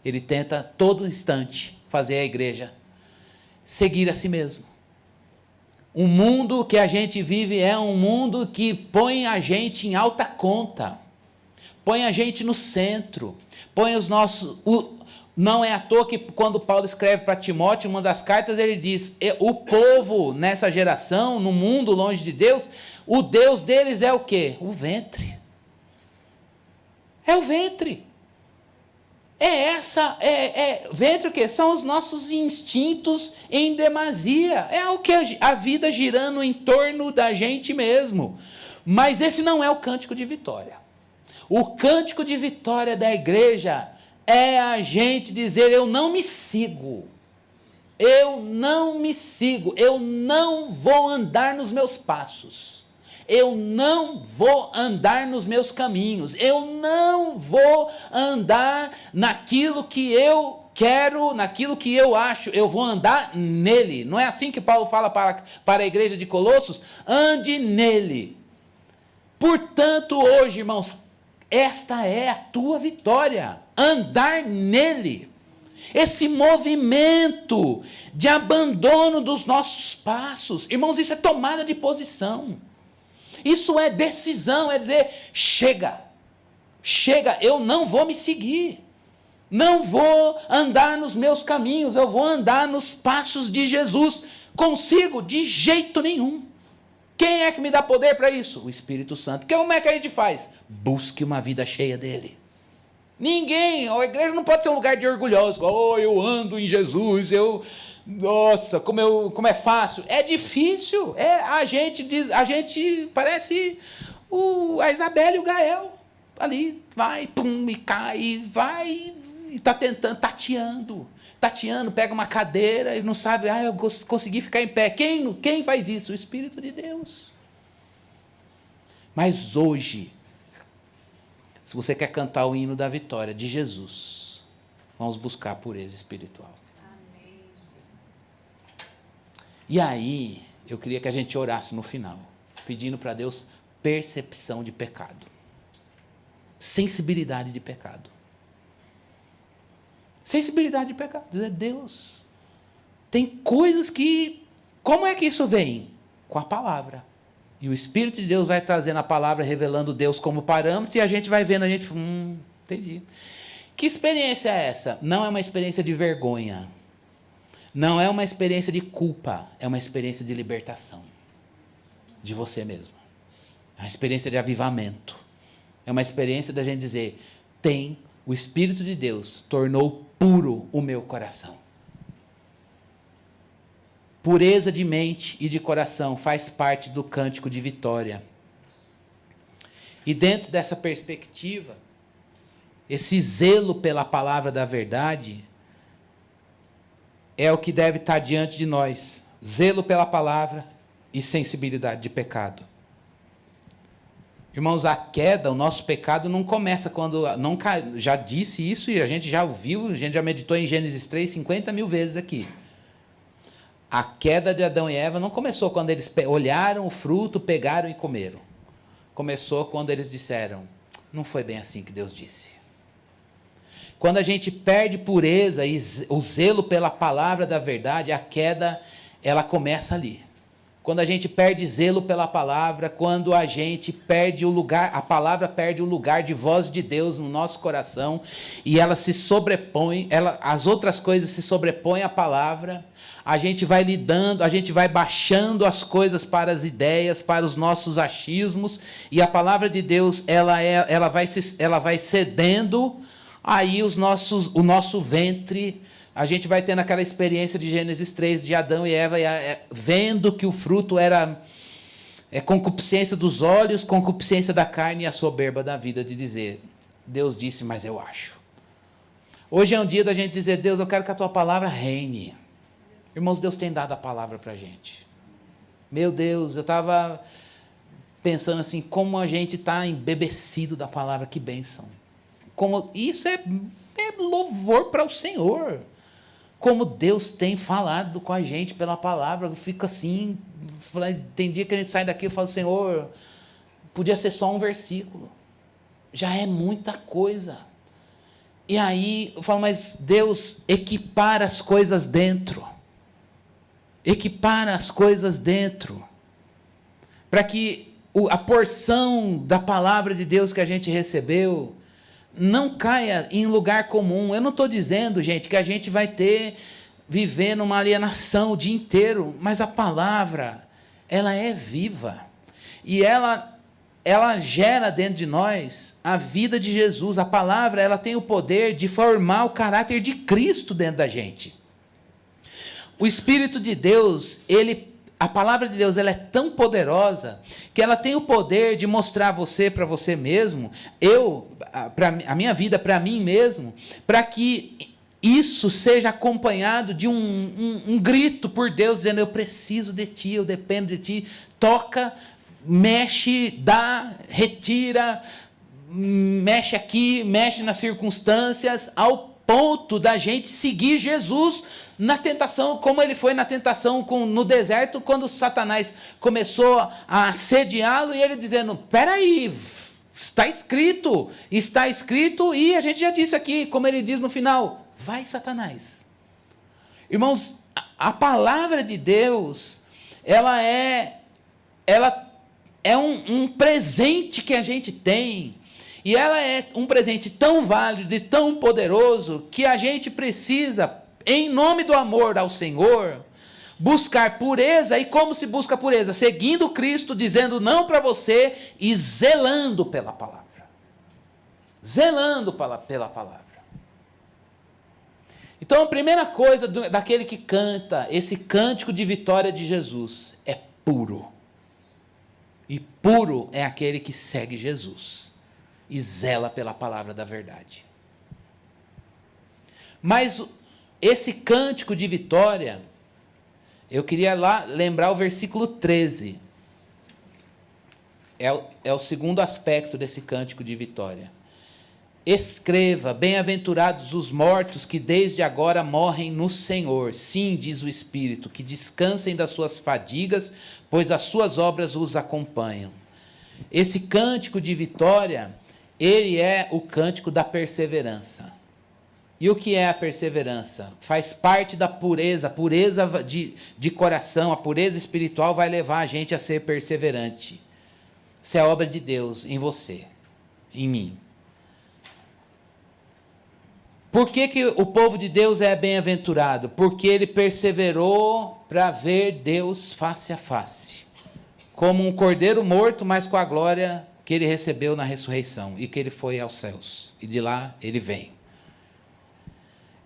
Ele tenta, todo instante, fazer a igreja seguir a si mesmo. O mundo que a gente vive é um mundo que põe a gente em alta conta, põe a gente no centro, põe os nossos... Não é à toa que quando Paulo escreve para Timóteo, uma das cartas, ele diz, o povo nessa geração, no mundo longe de Deus, o Deus deles é o quê? O ventre. É o ventre. Ventre o quê? São os nossos instintos em demasia. É o que a vida girando em torno da gente mesmo. Mas esse não é o cântico de vitória. O cântico de vitória da igreja é a gente dizer, eu não me sigo. Eu não me sigo. Eu não vou andar nos meus passos. Eu não vou andar nos meus caminhos, eu não vou andar naquilo que eu quero, naquilo que eu acho, eu vou andar nele. Não é assim que Paulo fala para a igreja de Colossos? Ande nele. Portanto, hoje, irmãos, esta é a tua vitória, andar nele. Esse movimento de abandono dos nossos passos, irmãos, isso é tomada de posição. Isso é decisão, é dizer, chega, eu não vou me seguir, não vou andar nos meus caminhos, eu vou andar nos passos de Jesus. Consigo? De jeito nenhum. Quem é que me dá poder para isso? O Espírito Santo. Como é que a gente faz? Busque uma vida cheia dele. Ninguém, a igreja não pode ser um lugar de orgulhosos, eu ando em Jesus, nossa, como é fácil. É difícil, a gente parece a Isabela e o Gael, ali, vai, pum, e cai, vai, e está tentando, tateando, pega uma cadeira e não sabe, eu consegui ficar em pé. Quem faz isso? O Espírito de Deus. Mas hoje, Se você quer cantar o hino da vitória de Jesus, vamos buscar a pureza espiritual. E aí, eu queria que a gente orasse no final, pedindo para Deus percepção de pecado, sensibilidade de pecado. Sensibilidade de pecado. Dizer, Deus, tem coisas que... Como é que isso vem? Com a palavra. E o Espírito de Deus vai trazendo a palavra, revelando Deus como parâmetro, e a gente vai vendo, a gente... entendi. Que experiência é essa? Não é uma experiência de vergonha. Não é uma experiência de culpa. É uma experiência de libertação. De você mesmo. É uma experiência de avivamento. É uma experiência da gente dizer, o Espírito de Deus tornou puro o meu coração. Pureza de mente e de coração faz parte do cântico de vitória. E dentro dessa perspectiva, esse zelo pela palavra da verdade é o que deve estar diante de nós. Zelo pela palavra e sensibilidade de pecado. Irmãos, a queda, o nosso pecado não começa quando... já disse isso e a gente já ouviu, a gente já meditou em Gênesis 3 50 mil vezes aqui. A queda de Adão e Eva não começou quando eles olharam o fruto, pegaram e comeram. Começou quando eles disseram, não foi bem assim que Deus disse. Quando a gente perde pureza e o zelo pela palavra da verdade, a queda, ela começa ali. Quando a gente perde zelo pela palavra, quando a gente perde o lugar, a palavra perde o lugar de voz de Deus no nosso coração, e ela se sobrepõe, as outras coisas se sobrepõem à palavra, a gente vai lidando, a gente vai baixando as coisas para as ideias, para os nossos achismos, e a palavra de Deus, ela vai cedendo, aí o nosso ventre... A gente vai tendo aquela experiência de Gênesis 3, de Adão e Eva, vendo que o fruto era concupiscência dos olhos, concupiscência da carne e a soberba da vida, de dizer, Deus disse, mas eu acho. Hoje é um dia da gente dizer, Deus, eu quero que a tua palavra reine. Irmãos, Deus tem dado a palavra para a gente. Meu Deus, eu estava pensando assim, como a gente está embebecido da palavra, que bênção. Isso é louvor para o Senhor. Como Deus tem falado com a gente pela palavra, eu fico assim, tem dia que a gente sai daqui e fala, Senhor, podia ser só um versículo, já é muita coisa. E aí eu falo, mas Deus equipara as coisas dentro, para que a porção da palavra de Deus que a gente recebeu, não caia em lugar comum. Eu não estou dizendo, gente, que a gente vai viver numa alienação o dia inteiro, mas a palavra, ela é viva. E ela gera dentro de nós a vida de Jesus. A palavra, ela tem o poder de formar o caráter de Cristo dentro da gente. O Espírito de Deus, a palavra de Deus, ela é tão poderosa que ela tem o poder de mostrar para você mesmo, a minha vida, para mim mesmo, para que isso seja acompanhado de um grito por Deus, dizendo, eu preciso de ti, eu dependo de ti, toca, mexe, dá, retira, mexe aqui, mexe nas circunstâncias, ao ponto da gente seguir Jesus na tentação, como ele foi na tentação no deserto, quando Satanás começou a assediá-lo, e ele dizendo, peraí, está escrito, e a gente já disse aqui, como ele diz no final, vai Satanás. Irmãos, a palavra de Deus, ela é um presente que a gente tem, e ela é um presente tão válido e tão poderoso que a gente precisa, em nome do amor ao Senhor, buscar pureza. E como se busca pureza? Seguindo Cristo, dizendo não para você e zelando pela palavra. Zelando pela palavra. Então a primeira coisa daquele que canta esse cântico de vitória de Jesus é puro. E puro é aquele que segue Jesus e zela pela palavra da verdade. Mas esse cântico de vitória, eu queria lembrar o versículo 13. É o segundo aspecto desse cântico de vitória. Escreva, bem-aventurados os mortos que desde agora morrem no Senhor. Sim, diz o Espírito, que descansem das suas fadigas, pois as suas obras os acompanham. Esse cântico de vitória, ele é o cântico da perseverança. E o que é a perseverança? Faz parte da pureza, de coração, a pureza espiritual vai levar a gente a ser perseverante. Isso é obra de Deus em você, em mim. Por que o povo de Deus é bem-aventurado? Porque ele perseverou para ver Deus face a face. Como um cordeiro morto, mas com a glória que ele recebeu na ressurreição. E que ele foi aos céus. E de lá ele vem.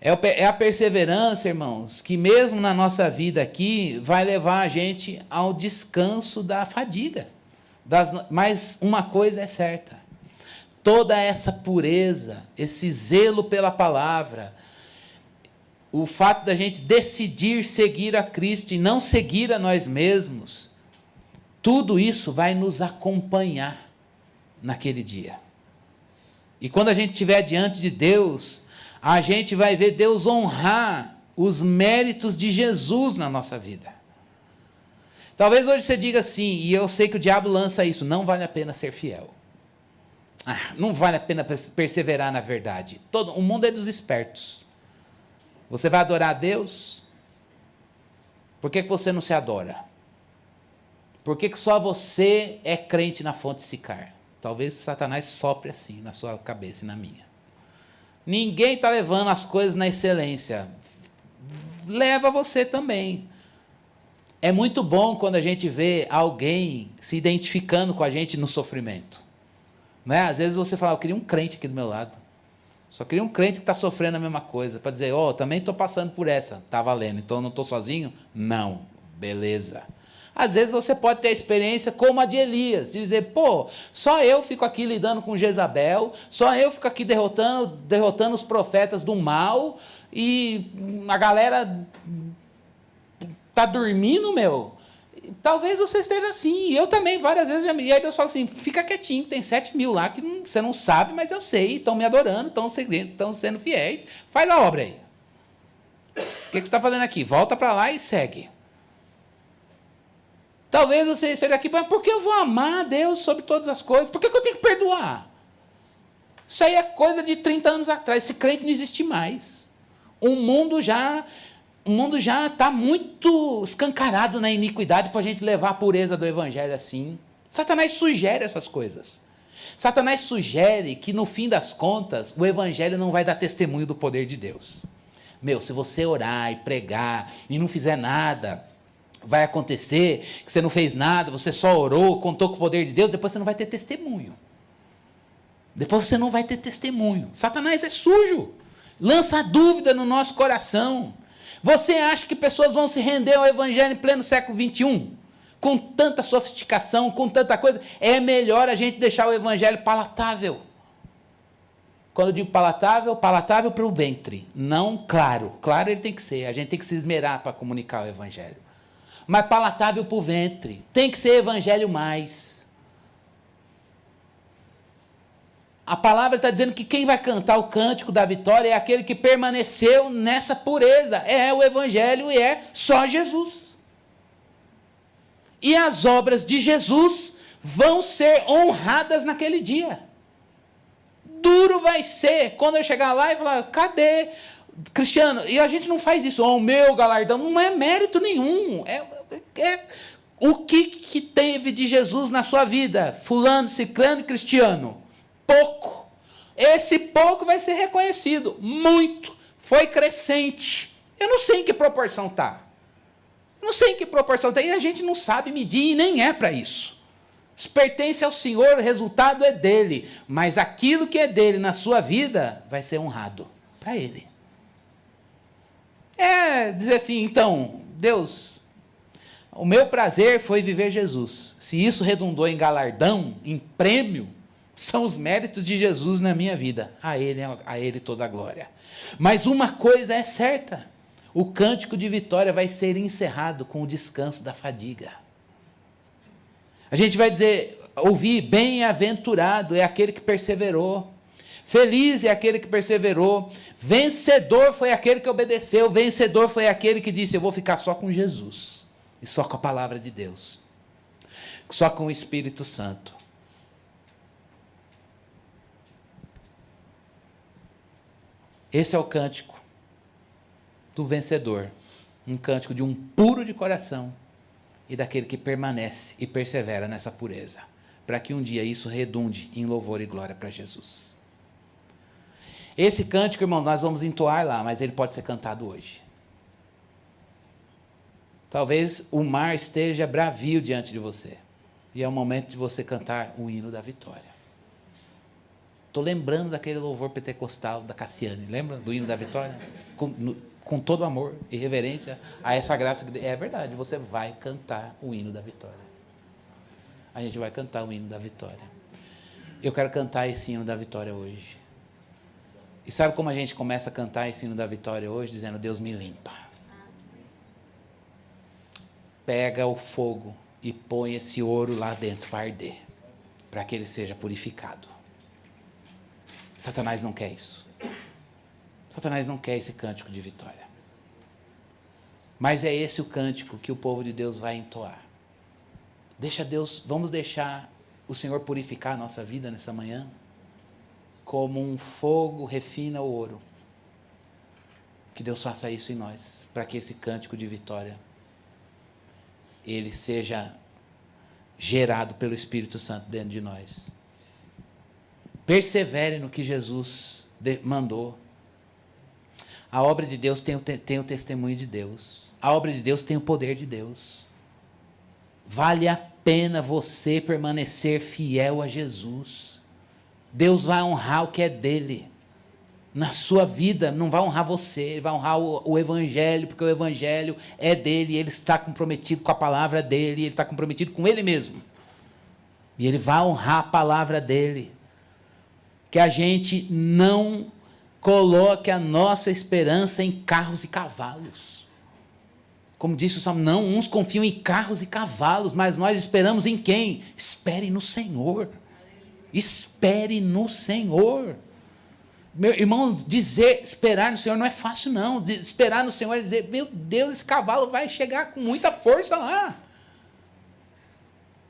É a perseverança, irmãos, que mesmo na nossa vida aqui, vai levar a gente ao descanso da fadiga. Mas uma coisa é certa. Toda essa pureza, esse zelo pela palavra, o fato da gente decidir seguir a Cristo e não seguir a nós mesmos, tudo isso vai nos acompanhar naquele dia. E quando a gente estiver diante de Deus, a gente vai ver Deus honrar os méritos de Jesus na nossa vida. Talvez hoje você diga assim, e eu sei que o diabo lança isso, não vale a pena ser fiel. Não vale a pena perseverar na verdade. O mundo é dos espertos. Você vai adorar a Deus? Por que você não se adora? Por que só você é crente na fonte Sicar? Talvez Satanás sopre assim na sua cabeça e na minha. Ninguém está levando as coisas na excelência. Leva você também. É muito bom quando a gente vê alguém se identificando com a gente no sofrimento. Não é? Às vezes você fala, eu queria um crente aqui do meu lado. Só queria um crente que está sofrendo a mesma coisa. Para dizer, também estou passando por essa. Está valendo, então não estou sozinho? Não. Beleza. Às vezes você pode ter a experiência como a de Elias. De dizer, só eu fico aqui lidando com Jezabel. Só eu fico aqui derrotando os profetas do mal. E a galera está dormindo, meu. Talvez você esteja assim, eu também, várias vezes, e aí Deus fala assim, fica quietinho, tem 7 mil lá que você não sabe, mas eu sei, estão me adorando, estão sendo fiéis, faz a obra aí. O que você está fazendo aqui? Volta para lá e segue. Talvez você esteja aqui, mas por que eu vou amar a Deus sobre todas as coisas? Por que eu tenho que perdoar? Isso aí é coisa de 30 anos atrás, esse crente não existe mais. O mundo já está muito escancarado na iniquidade para a gente levar a pureza do evangelho assim. Satanás sugere essas coisas. Satanás sugere que, no fim das contas, o evangelho não vai dar testemunho do poder de Deus. Se você orar e pregar e não fizer nada, vai acontecer que você não fez nada, você só orou, contou com o poder de Deus, depois você não vai ter testemunho. Depois você não vai ter testemunho. Satanás é sujo. Lança dúvida no nosso coração. Você acha que pessoas vão se render ao evangelho em pleno século XXI? Com tanta sofisticação, com tanta coisa? É melhor a gente deixar o evangelho palatável. Quando eu digo palatável, palatável para o ventre. Não claro. Claro ele tem que ser. A gente tem que se esmerar para comunicar o evangelho. Mas palatável para o ventre. Tem que ser evangelho mais. A palavra está dizendo que quem vai cantar o cântico da vitória é aquele que permaneceu nessa pureza. É o evangelho e é só Jesus. E as obras de Jesus vão ser honradas naquele dia. Duro vai ser ser, quando eu chegar lá e falar, cadê? Cristiano, e a gente não faz isso, o meu galardão, não é mérito nenhum, o que teve de Jesus na sua vida, fulano, ciclano e cristiano? Pouco. Esse pouco vai ser reconhecido, muito, foi crescente, eu não sei em que proporção está, e a gente não sabe medir, e nem é para isso. Isso pertence ao Senhor, o resultado é dele, mas aquilo que é dele na sua vida vai ser honrado para ele. É dizer assim, então, Deus, o meu prazer foi viver Jesus. Se isso redundou em galardão, em prêmio, são os méritos de Jesus na minha vida. A ele toda a glória. Mas uma coisa é certa, o cântico de vitória vai ser encerrado com o descanso da fadiga. A gente vai dizer, ouvir, bem-aventurado é aquele que perseverou. Feliz é aquele que perseverou. Vencedor foi aquele que obedeceu. Vencedor foi aquele que disse: eu vou ficar só com Jesus. E só com a palavra de Deus. Só com o Espírito Santo. Esse é o cântico do vencedor. Um cântico de um puro de coração. E daquele que permanece e persevera nessa pureza. Para que um dia isso redunde em louvor e glória para Jesus. Esse cântico, irmão, nós vamos entoar lá, mas ele pode ser cantado hoje. Talvez o mar esteja bravio diante de você. E é o momento de você cantar o hino da vitória. Estou lembrando daquele louvor pentecostal da Cassiane. Lembra do hino da vitória? Com todo amor e reverência a essa graça. É verdade, você vai cantar o hino da vitória. A gente vai cantar o hino da vitória. Eu quero cantar esse hino da vitória hoje. E sabe como a gente começa a cantar esse hino da vitória hoje? Dizendo: Deus me limpa. Pega o fogo e põe esse ouro lá dentro para arder. Para que ele seja purificado. Satanás não quer isso. Satanás não quer esse cântico de vitória. Mas é esse o cântico que o povo de Deus vai entoar. Deixa Deus, vamos deixar o Senhor purificar a nossa vida nessa manhã? Como um fogo refina o ouro. Que Deus faça isso em nós, para que esse cântico de vitória, ele seja gerado pelo Espírito Santo dentro de nós. Persevere no que Jesus mandou. A obra de Deus tem o testemunho de Deus. A obra de Deus tem o poder de Deus. Vale a pena você permanecer fiel a Jesus. Deus vai honrar o que é dele. Na sua vida, não vai honrar você, ele vai honrar o Evangelho, porque o Evangelho é dele, ele está comprometido com a palavra dele, ele está comprometido com ele mesmo. E ele vai honrar a palavra dele. Que a gente não coloque a nossa esperança em carros e cavalos. Como disse o Salmo, não, uns confiam em carros e cavalos, mas nós esperamos em quem? Espere no Senhor. Espere no Senhor. Meu irmão, esperar no Senhor não é fácil, não. Esperar no Senhor é dizer: meu Deus, esse cavalo vai chegar com muita força lá.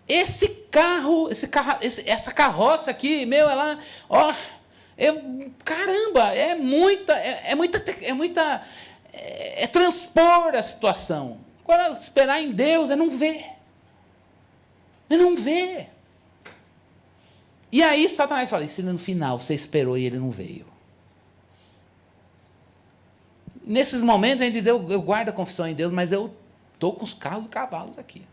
Essa carroça aqui, meu, ela, ó, caramba, é transpor a situação. Agora, esperar em Deus é não ver. É não ver. E aí Satanás fala: e se no final você esperou e ele não veio? Nesses momentos a gente diz: eu guardo a confissão em Deus, mas eu estou com os carros e cavalos aqui.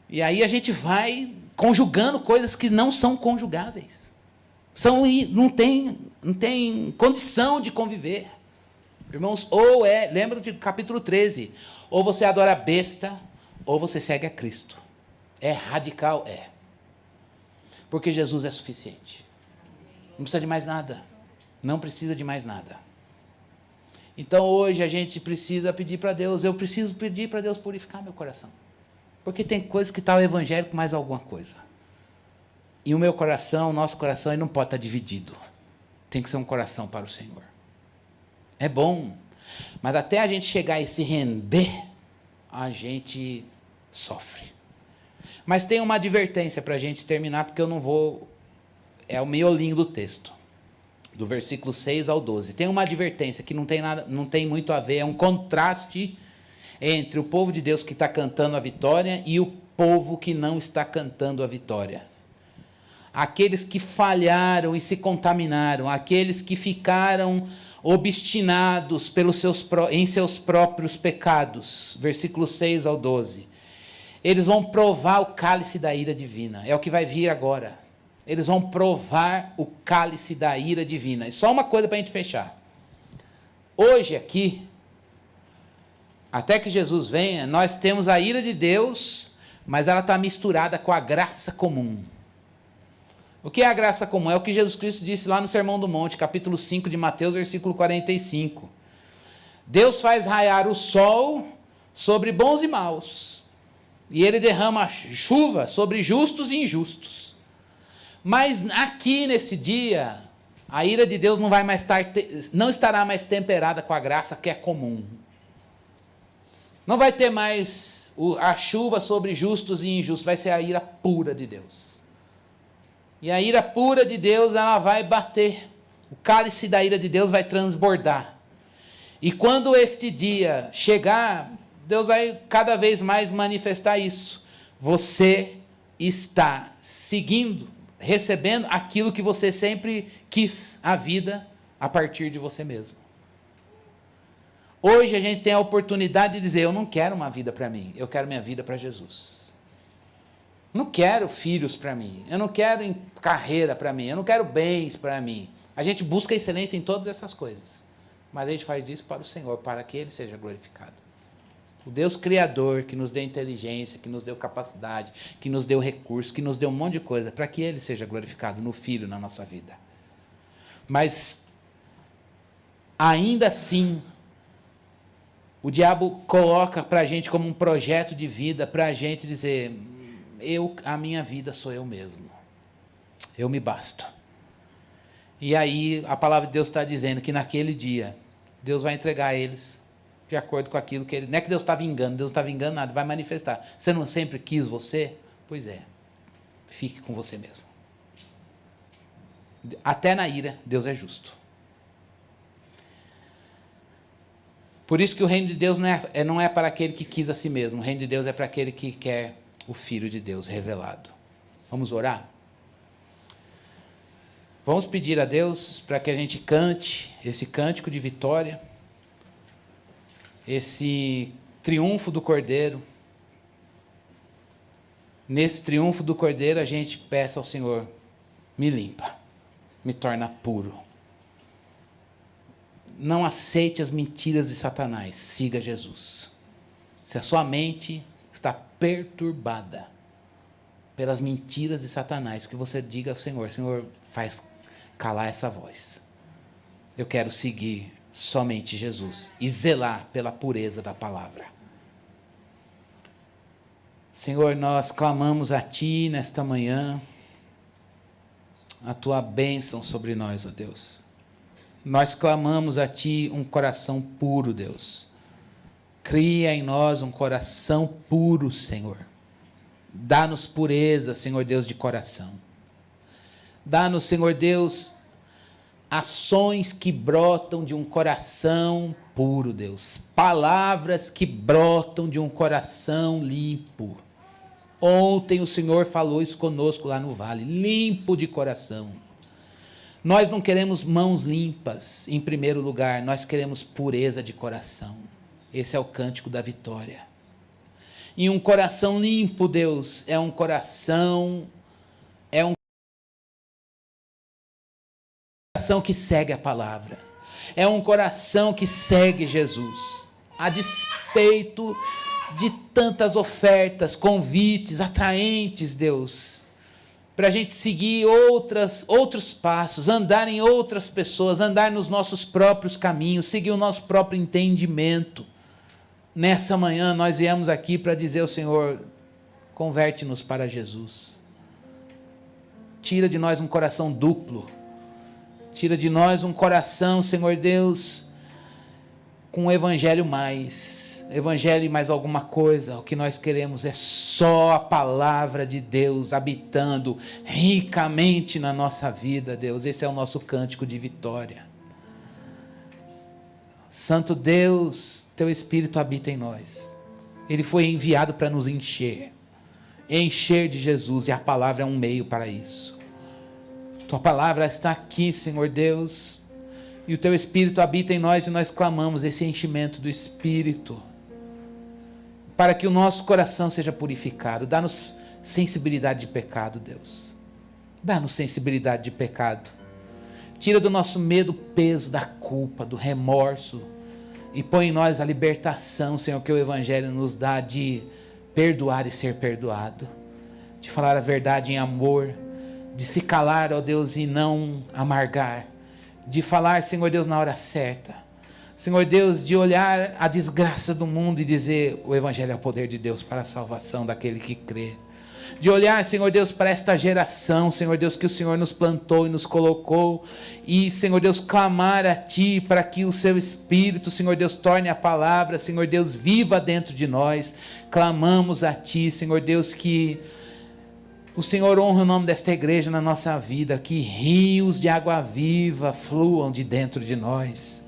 E aí a gente vai conjugando coisas que não são conjugáveis. Não tem condição de conviver. Irmãos, lembra do capítulo 13, ou você adora a besta, ou você segue a Cristo. É radical, é. Porque Jesus é suficiente. Não precisa de mais nada. Não precisa de mais nada. Então hoje a gente precisa pedir para Deus, eu preciso pedir para Deus purificar meu coração. Porque tem coisas que está o evangelho com mais alguma coisa. E o meu coração, o nosso coração, ele não pode estar dividido. Tem que ser um coração para o Senhor. É bom, mas até a gente chegar e se render, a gente sofre. Mas tem uma advertência para a gente terminar, porque eu não vou... É o miolinho do texto, do versículo 6 ao 12. Tem uma advertência que não tem muito a ver, é um contraste entre o povo de Deus que está cantando a vitória e o povo que não está cantando a vitória. Aqueles que falharam e se contaminaram, aqueles que ficaram obstinados em seus próprios pecados. Versículo 6 ao 12. Eles vão provar o cálice da ira divina. É o que vai vir agora. Eles vão provar o cálice da ira divina. E só uma coisa para a gente fechar. Hoje aqui, até que Jesus venha, nós temos a ira de Deus, mas ela está misturada com a graça comum. O que é a graça comum? É o que Jesus Cristo disse lá no Sermão do Monte, capítulo 5 de Mateus, versículo 45. Deus faz raiar o sol sobre bons e maus, e ele derrama chuva sobre justos e injustos. Mas aqui nesse dia, a ira de Deus não estará mais temperada com a graça que é comum. Não vai ter mais a chuva sobre justos e injustos, vai ser a ira pura de Deus. E a ira pura de Deus, ela vai bater. O cálice da ira de Deus vai transbordar. E quando este dia chegar, Deus vai cada vez mais manifestar isso. Você está seguindo, recebendo aquilo que você sempre quis, a vida a partir de você mesmo. Hoje a gente tem a oportunidade de dizer, eu não quero uma vida para mim, eu quero minha vida para Jesus. Não quero filhos para mim, eu não quero carreira para mim, eu não quero bens para mim. A gente busca excelência em todas essas coisas, mas a gente faz isso para o Senhor, para que Ele seja glorificado. O Deus Criador, que nos deu inteligência, que nos deu capacidade, que nos deu recursos, que nos deu um monte de coisa, para que Ele seja glorificado no Filho, na nossa vida. Mas, ainda assim, o diabo coloca para a gente como um projeto de vida, para a gente dizer, a minha vida sou eu mesmo. Eu me basto. E aí, a palavra de Deus está dizendo que naquele dia, Deus vai entregar a eles de acordo com aquilo que ele... Não é que Deus está vingando, Deus não está vingando nada, vai manifestar. Você não sempre quis você? Pois é, fique com você mesmo. Até na ira, Deus é justo. Por isso que o reino de Deus não é para aquele que quis a si mesmo, o reino de Deus é para aquele que quer o Filho de Deus revelado. Vamos orar? Vamos pedir a Deus para que a gente cante esse cântico de vitória, esse triunfo do Cordeiro. Nesse triunfo do Cordeiro a gente peça ao Senhor, me limpa, me torna puro. Não aceite as mentiras de Satanás, siga Jesus. Se a sua mente está perturbada pelas mentiras de Satanás, que você diga ao Senhor, Senhor, faz calar essa voz. Eu quero seguir somente Jesus e zelar pela pureza da palavra. Senhor, nós clamamos a Ti nesta manhã, a Tua bênção sobre nós, ó Deus. Nós clamamos a Ti um coração puro, Deus. Cria em nós um coração puro, Senhor. Dá-nos pureza, Senhor Deus, de coração. Dá-nos, Senhor Deus, ações que brotam de um coração puro, Deus. Palavras que brotam de um coração limpo. Ontem o Senhor falou isso conosco lá no vale, limpo de coração. Nós não queremos mãos limpas, em primeiro lugar, nós queremos pureza de coração. Esse é o cântico da vitória. E um coração limpo, Deus, é um coração que segue a palavra. É um coração que segue Jesus. A despeito de tantas ofertas, convites, atraentes, Deus, para a gente seguir outros passos, andar em outras pessoas, andar nos nossos próprios caminhos, seguir o nosso próprio entendimento. Nessa manhã nós viemos aqui para dizer ao Senhor, converte-nos para Jesus. Tira de nós um coração duplo. Tira de nós um coração, Senhor Deus, com o Evangelho mais. Evangelho e mais alguma coisa. O que nós queremos é só a palavra de Deus habitando ricamente na nossa vida, Deus. Esse é o nosso cântico de vitória. Santo Deus, Teu Espírito habita em nós. Ele foi enviado para nos encher. Encher de Jesus, e a palavra é um meio para isso. Tua palavra está aqui, Senhor Deus, e o Teu Espírito habita em nós, e nós clamamos esse enchimento do Espírito, para que o nosso coração seja purificado. Dá-nos sensibilidade de pecado, Deus. Dá-nos sensibilidade de pecado. Tira do nosso medo o peso da culpa, do remorso, e põe em nós a libertação, Senhor, que o Evangelho nos dá de perdoar e ser perdoado, de falar a verdade em amor, de se calar, ó Deus, e não amargar, de falar, Senhor Deus, na hora certa, Senhor Deus, de olhar a desgraça do mundo e dizer, o Evangelho é o poder de Deus para a salvação daquele que crê. de olhar, Senhor Deus, para esta geração, Senhor Deus, que o Senhor nos plantou e nos colocou, e, Senhor Deus, clamar a Ti para que o Seu Espírito, Senhor Deus, torne a palavra, Senhor Deus, viva dentro de nós. Clamamos a Ti, Senhor Deus, que o Senhor honra o nome desta igreja na nossa vida, que rios de água viva fluam de dentro de nós,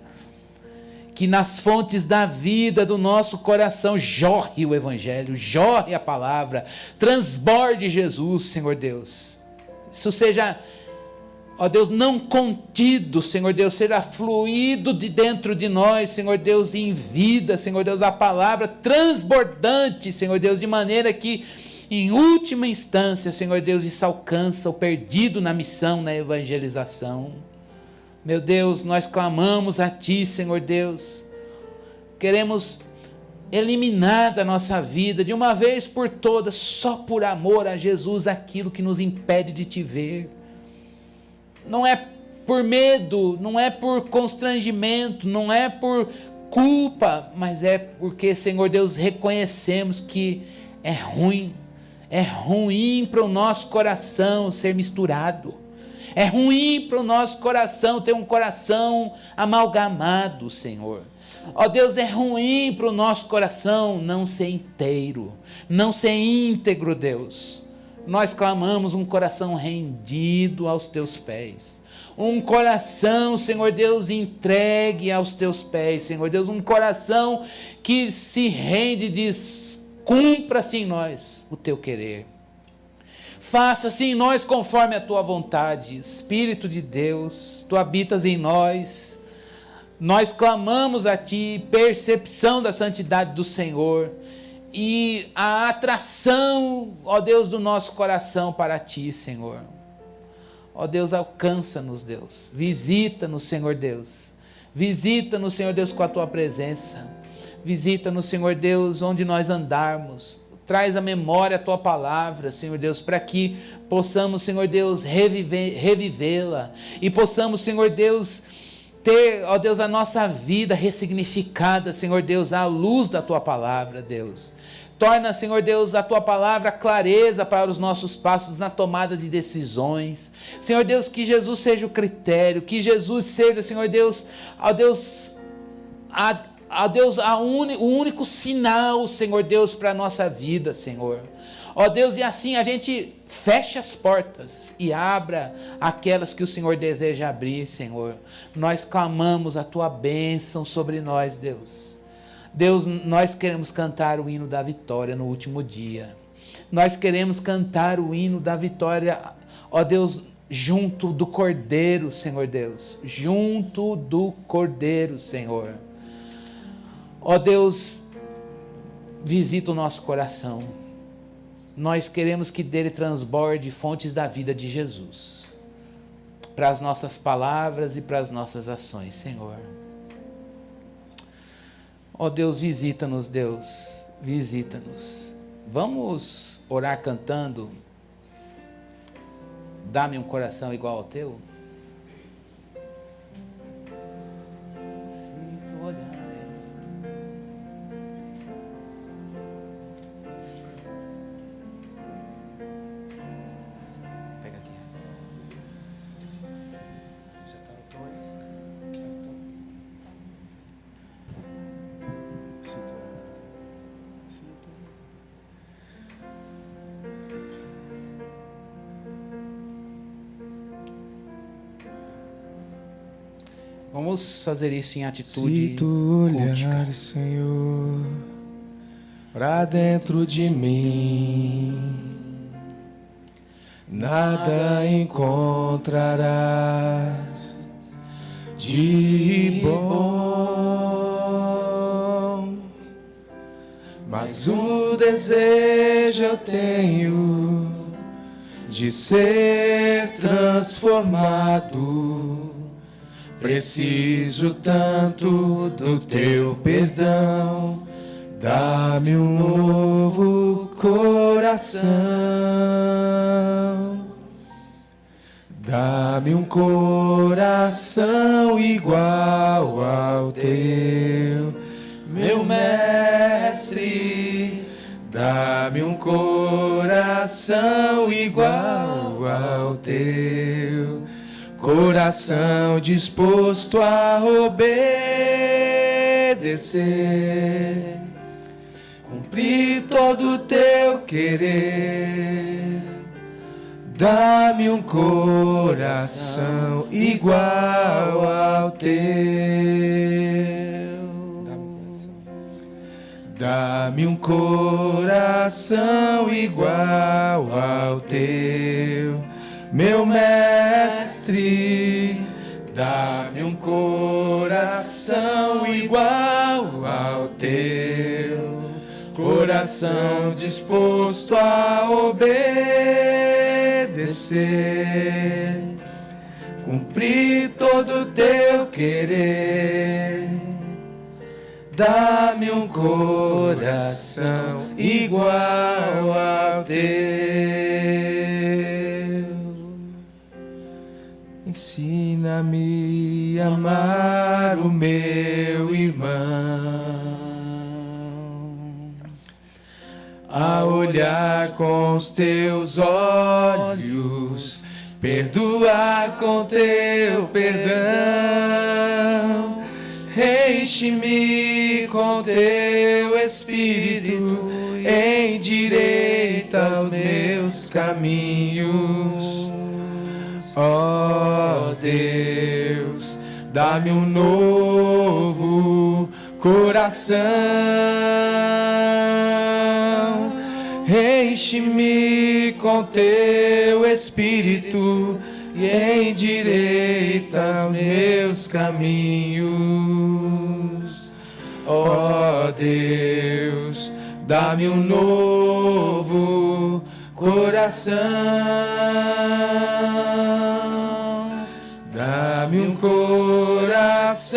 que nas fontes da vida do nosso coração jorre o Evangelho, jorre a palavra, transborde Jesus, Senhor Deus. Isso seja, ó Deus, não contido, Senhor Deus, seja fluído de dentro de nós, Senhor Deus, em vida, Senhor Deus, a palavra transbordante, Senhor Deus, de maneira que, em última instância, Senhor Deus, isso alcança o perdido na missão, na evangelização. Meu Deus, nós clamamos a Ti, Senhor Deus. Queremos eliminar da nossa vida, de uma vez por todas, só por amor a Jesus, aquilo que nos impede de Te ver. Não é por medo, não é por constrangimento, não é por culpa, mas é porque, Senhor Deus, reconhecemos que é ruim para o nosso coração ser misturado. É ruim para o nosso coração ter um coração amalgamado, Senhor. Ó Deus, é ruim para o nosso coração não ser inteiro, não ser íntegro, Deus. Nós clamamos um coração rendido aos Teus pés. Um coração, Senhor Deus, entregue aos Teus pés, Senhor Deus. Um coração que se rende e diz: cumpra-se em nós o Teu querer. Faça-se em nós conforme a Tua vontade. Espírito de Deus, Tu habitas em nós. Nós clamamos a Ti percepção da santidade do Senhor e a atração, ó Deus, do nosso coração para Ti, Senhor. Ó Deus, alcança-nos, Deus. Visita-nos, Senhor Deus. Visita-nos, Senhor Deus, com a Tua presença. Visita-nos, Senhor Deus, onde nós andarmos. Traz à memória a Tua palavra, Senhor Deus, para que possamos, Senhor Deus, revivê-la. E possamos, Senhor Deus, ter, ó Deus, a nossa vida ressignificada, Senhor Deus, à luz da Tua palavra, Deus. Torna, Senhor Deus, a Tua palavra clareza para os nossos passos na tomada de decisões. Senhor Deus, que Jesus seja o critério, que Jesus seja, Senhor Deus, ó Deus, o único sinal, Senhor Deus, para a nossa vida, Senhor. Ó Deus, e assim a gente feche as portas e abra aquelas que o Senhor deseja abrir, Senhor. Nós clamamos a Tua bênção sobre nós, Deus. Deus, nós queremos cantar o hino da vitória no último dia. Nós queremos cantar o hino da vitória, ó Deus, junto do Cordeiro, Senhor Deus. Junto do Cordeiro, Senhor. Ó Deus, visita o nosso coração. Nós queremos que dele transborde fontes da vida de Jesus, para as nossas palavras e para as nossas ações, Senhor. Ó Deus, visita-nos, Deus, visita-nos. Vamos orar cantando, dá-me um coração igual ao Teu? Vamos fazer isso em atitude. Se tu olhares, Senhor, pra dentro de mim, nada encontrarás de bom, mas o desejo eu tenho de ser transformado. Preciso tanto do Teu perdão, dá-me um novo coração, dá-me um coração igual ao Teu, meu Mestre, dá-me um coração coração igual ao teu, coração disposto a obedecer, cumprir todo o teu querer. Dá-me um coração igual ao teu. Dá-me um coração igual ao teu, meu mestre. Dá-me um coração igual ao teu, coração disposto a obedecer, cumprir todo o teu querer. Dá-me um coração igual ao teu. Ensina-me a amar o meu irmão, a olhar com os teus olhos, perdoar com teu perdão. Enche-me com teu Espírito, endireita os meus caminhos. Ó Deus, dá-me um novo coração. Enche-me com teu Espírito e endireita os meus caminhos. Ó Deus, dá-me um novo coração. Dá-me um coração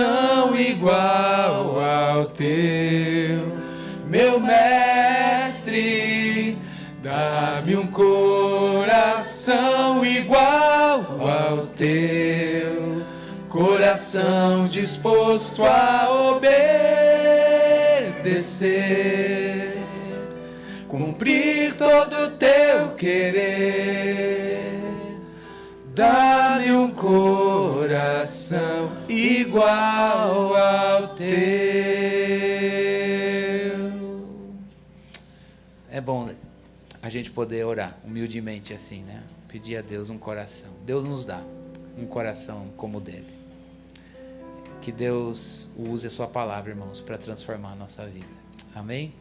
igual ao teu, meu mestre. Dá-me um coração igual ao teu, coração disposto a obedecer, cumprir todo o teu querer. Dá-me um coração igual ao teu. É bom a gente poder orar humildemente assim, né? Pedir a Deus um coração. Deus nos dá um coração como o dele. Que Deus use a sua palavra, irmãos, para transformar a nossa vida. Amém?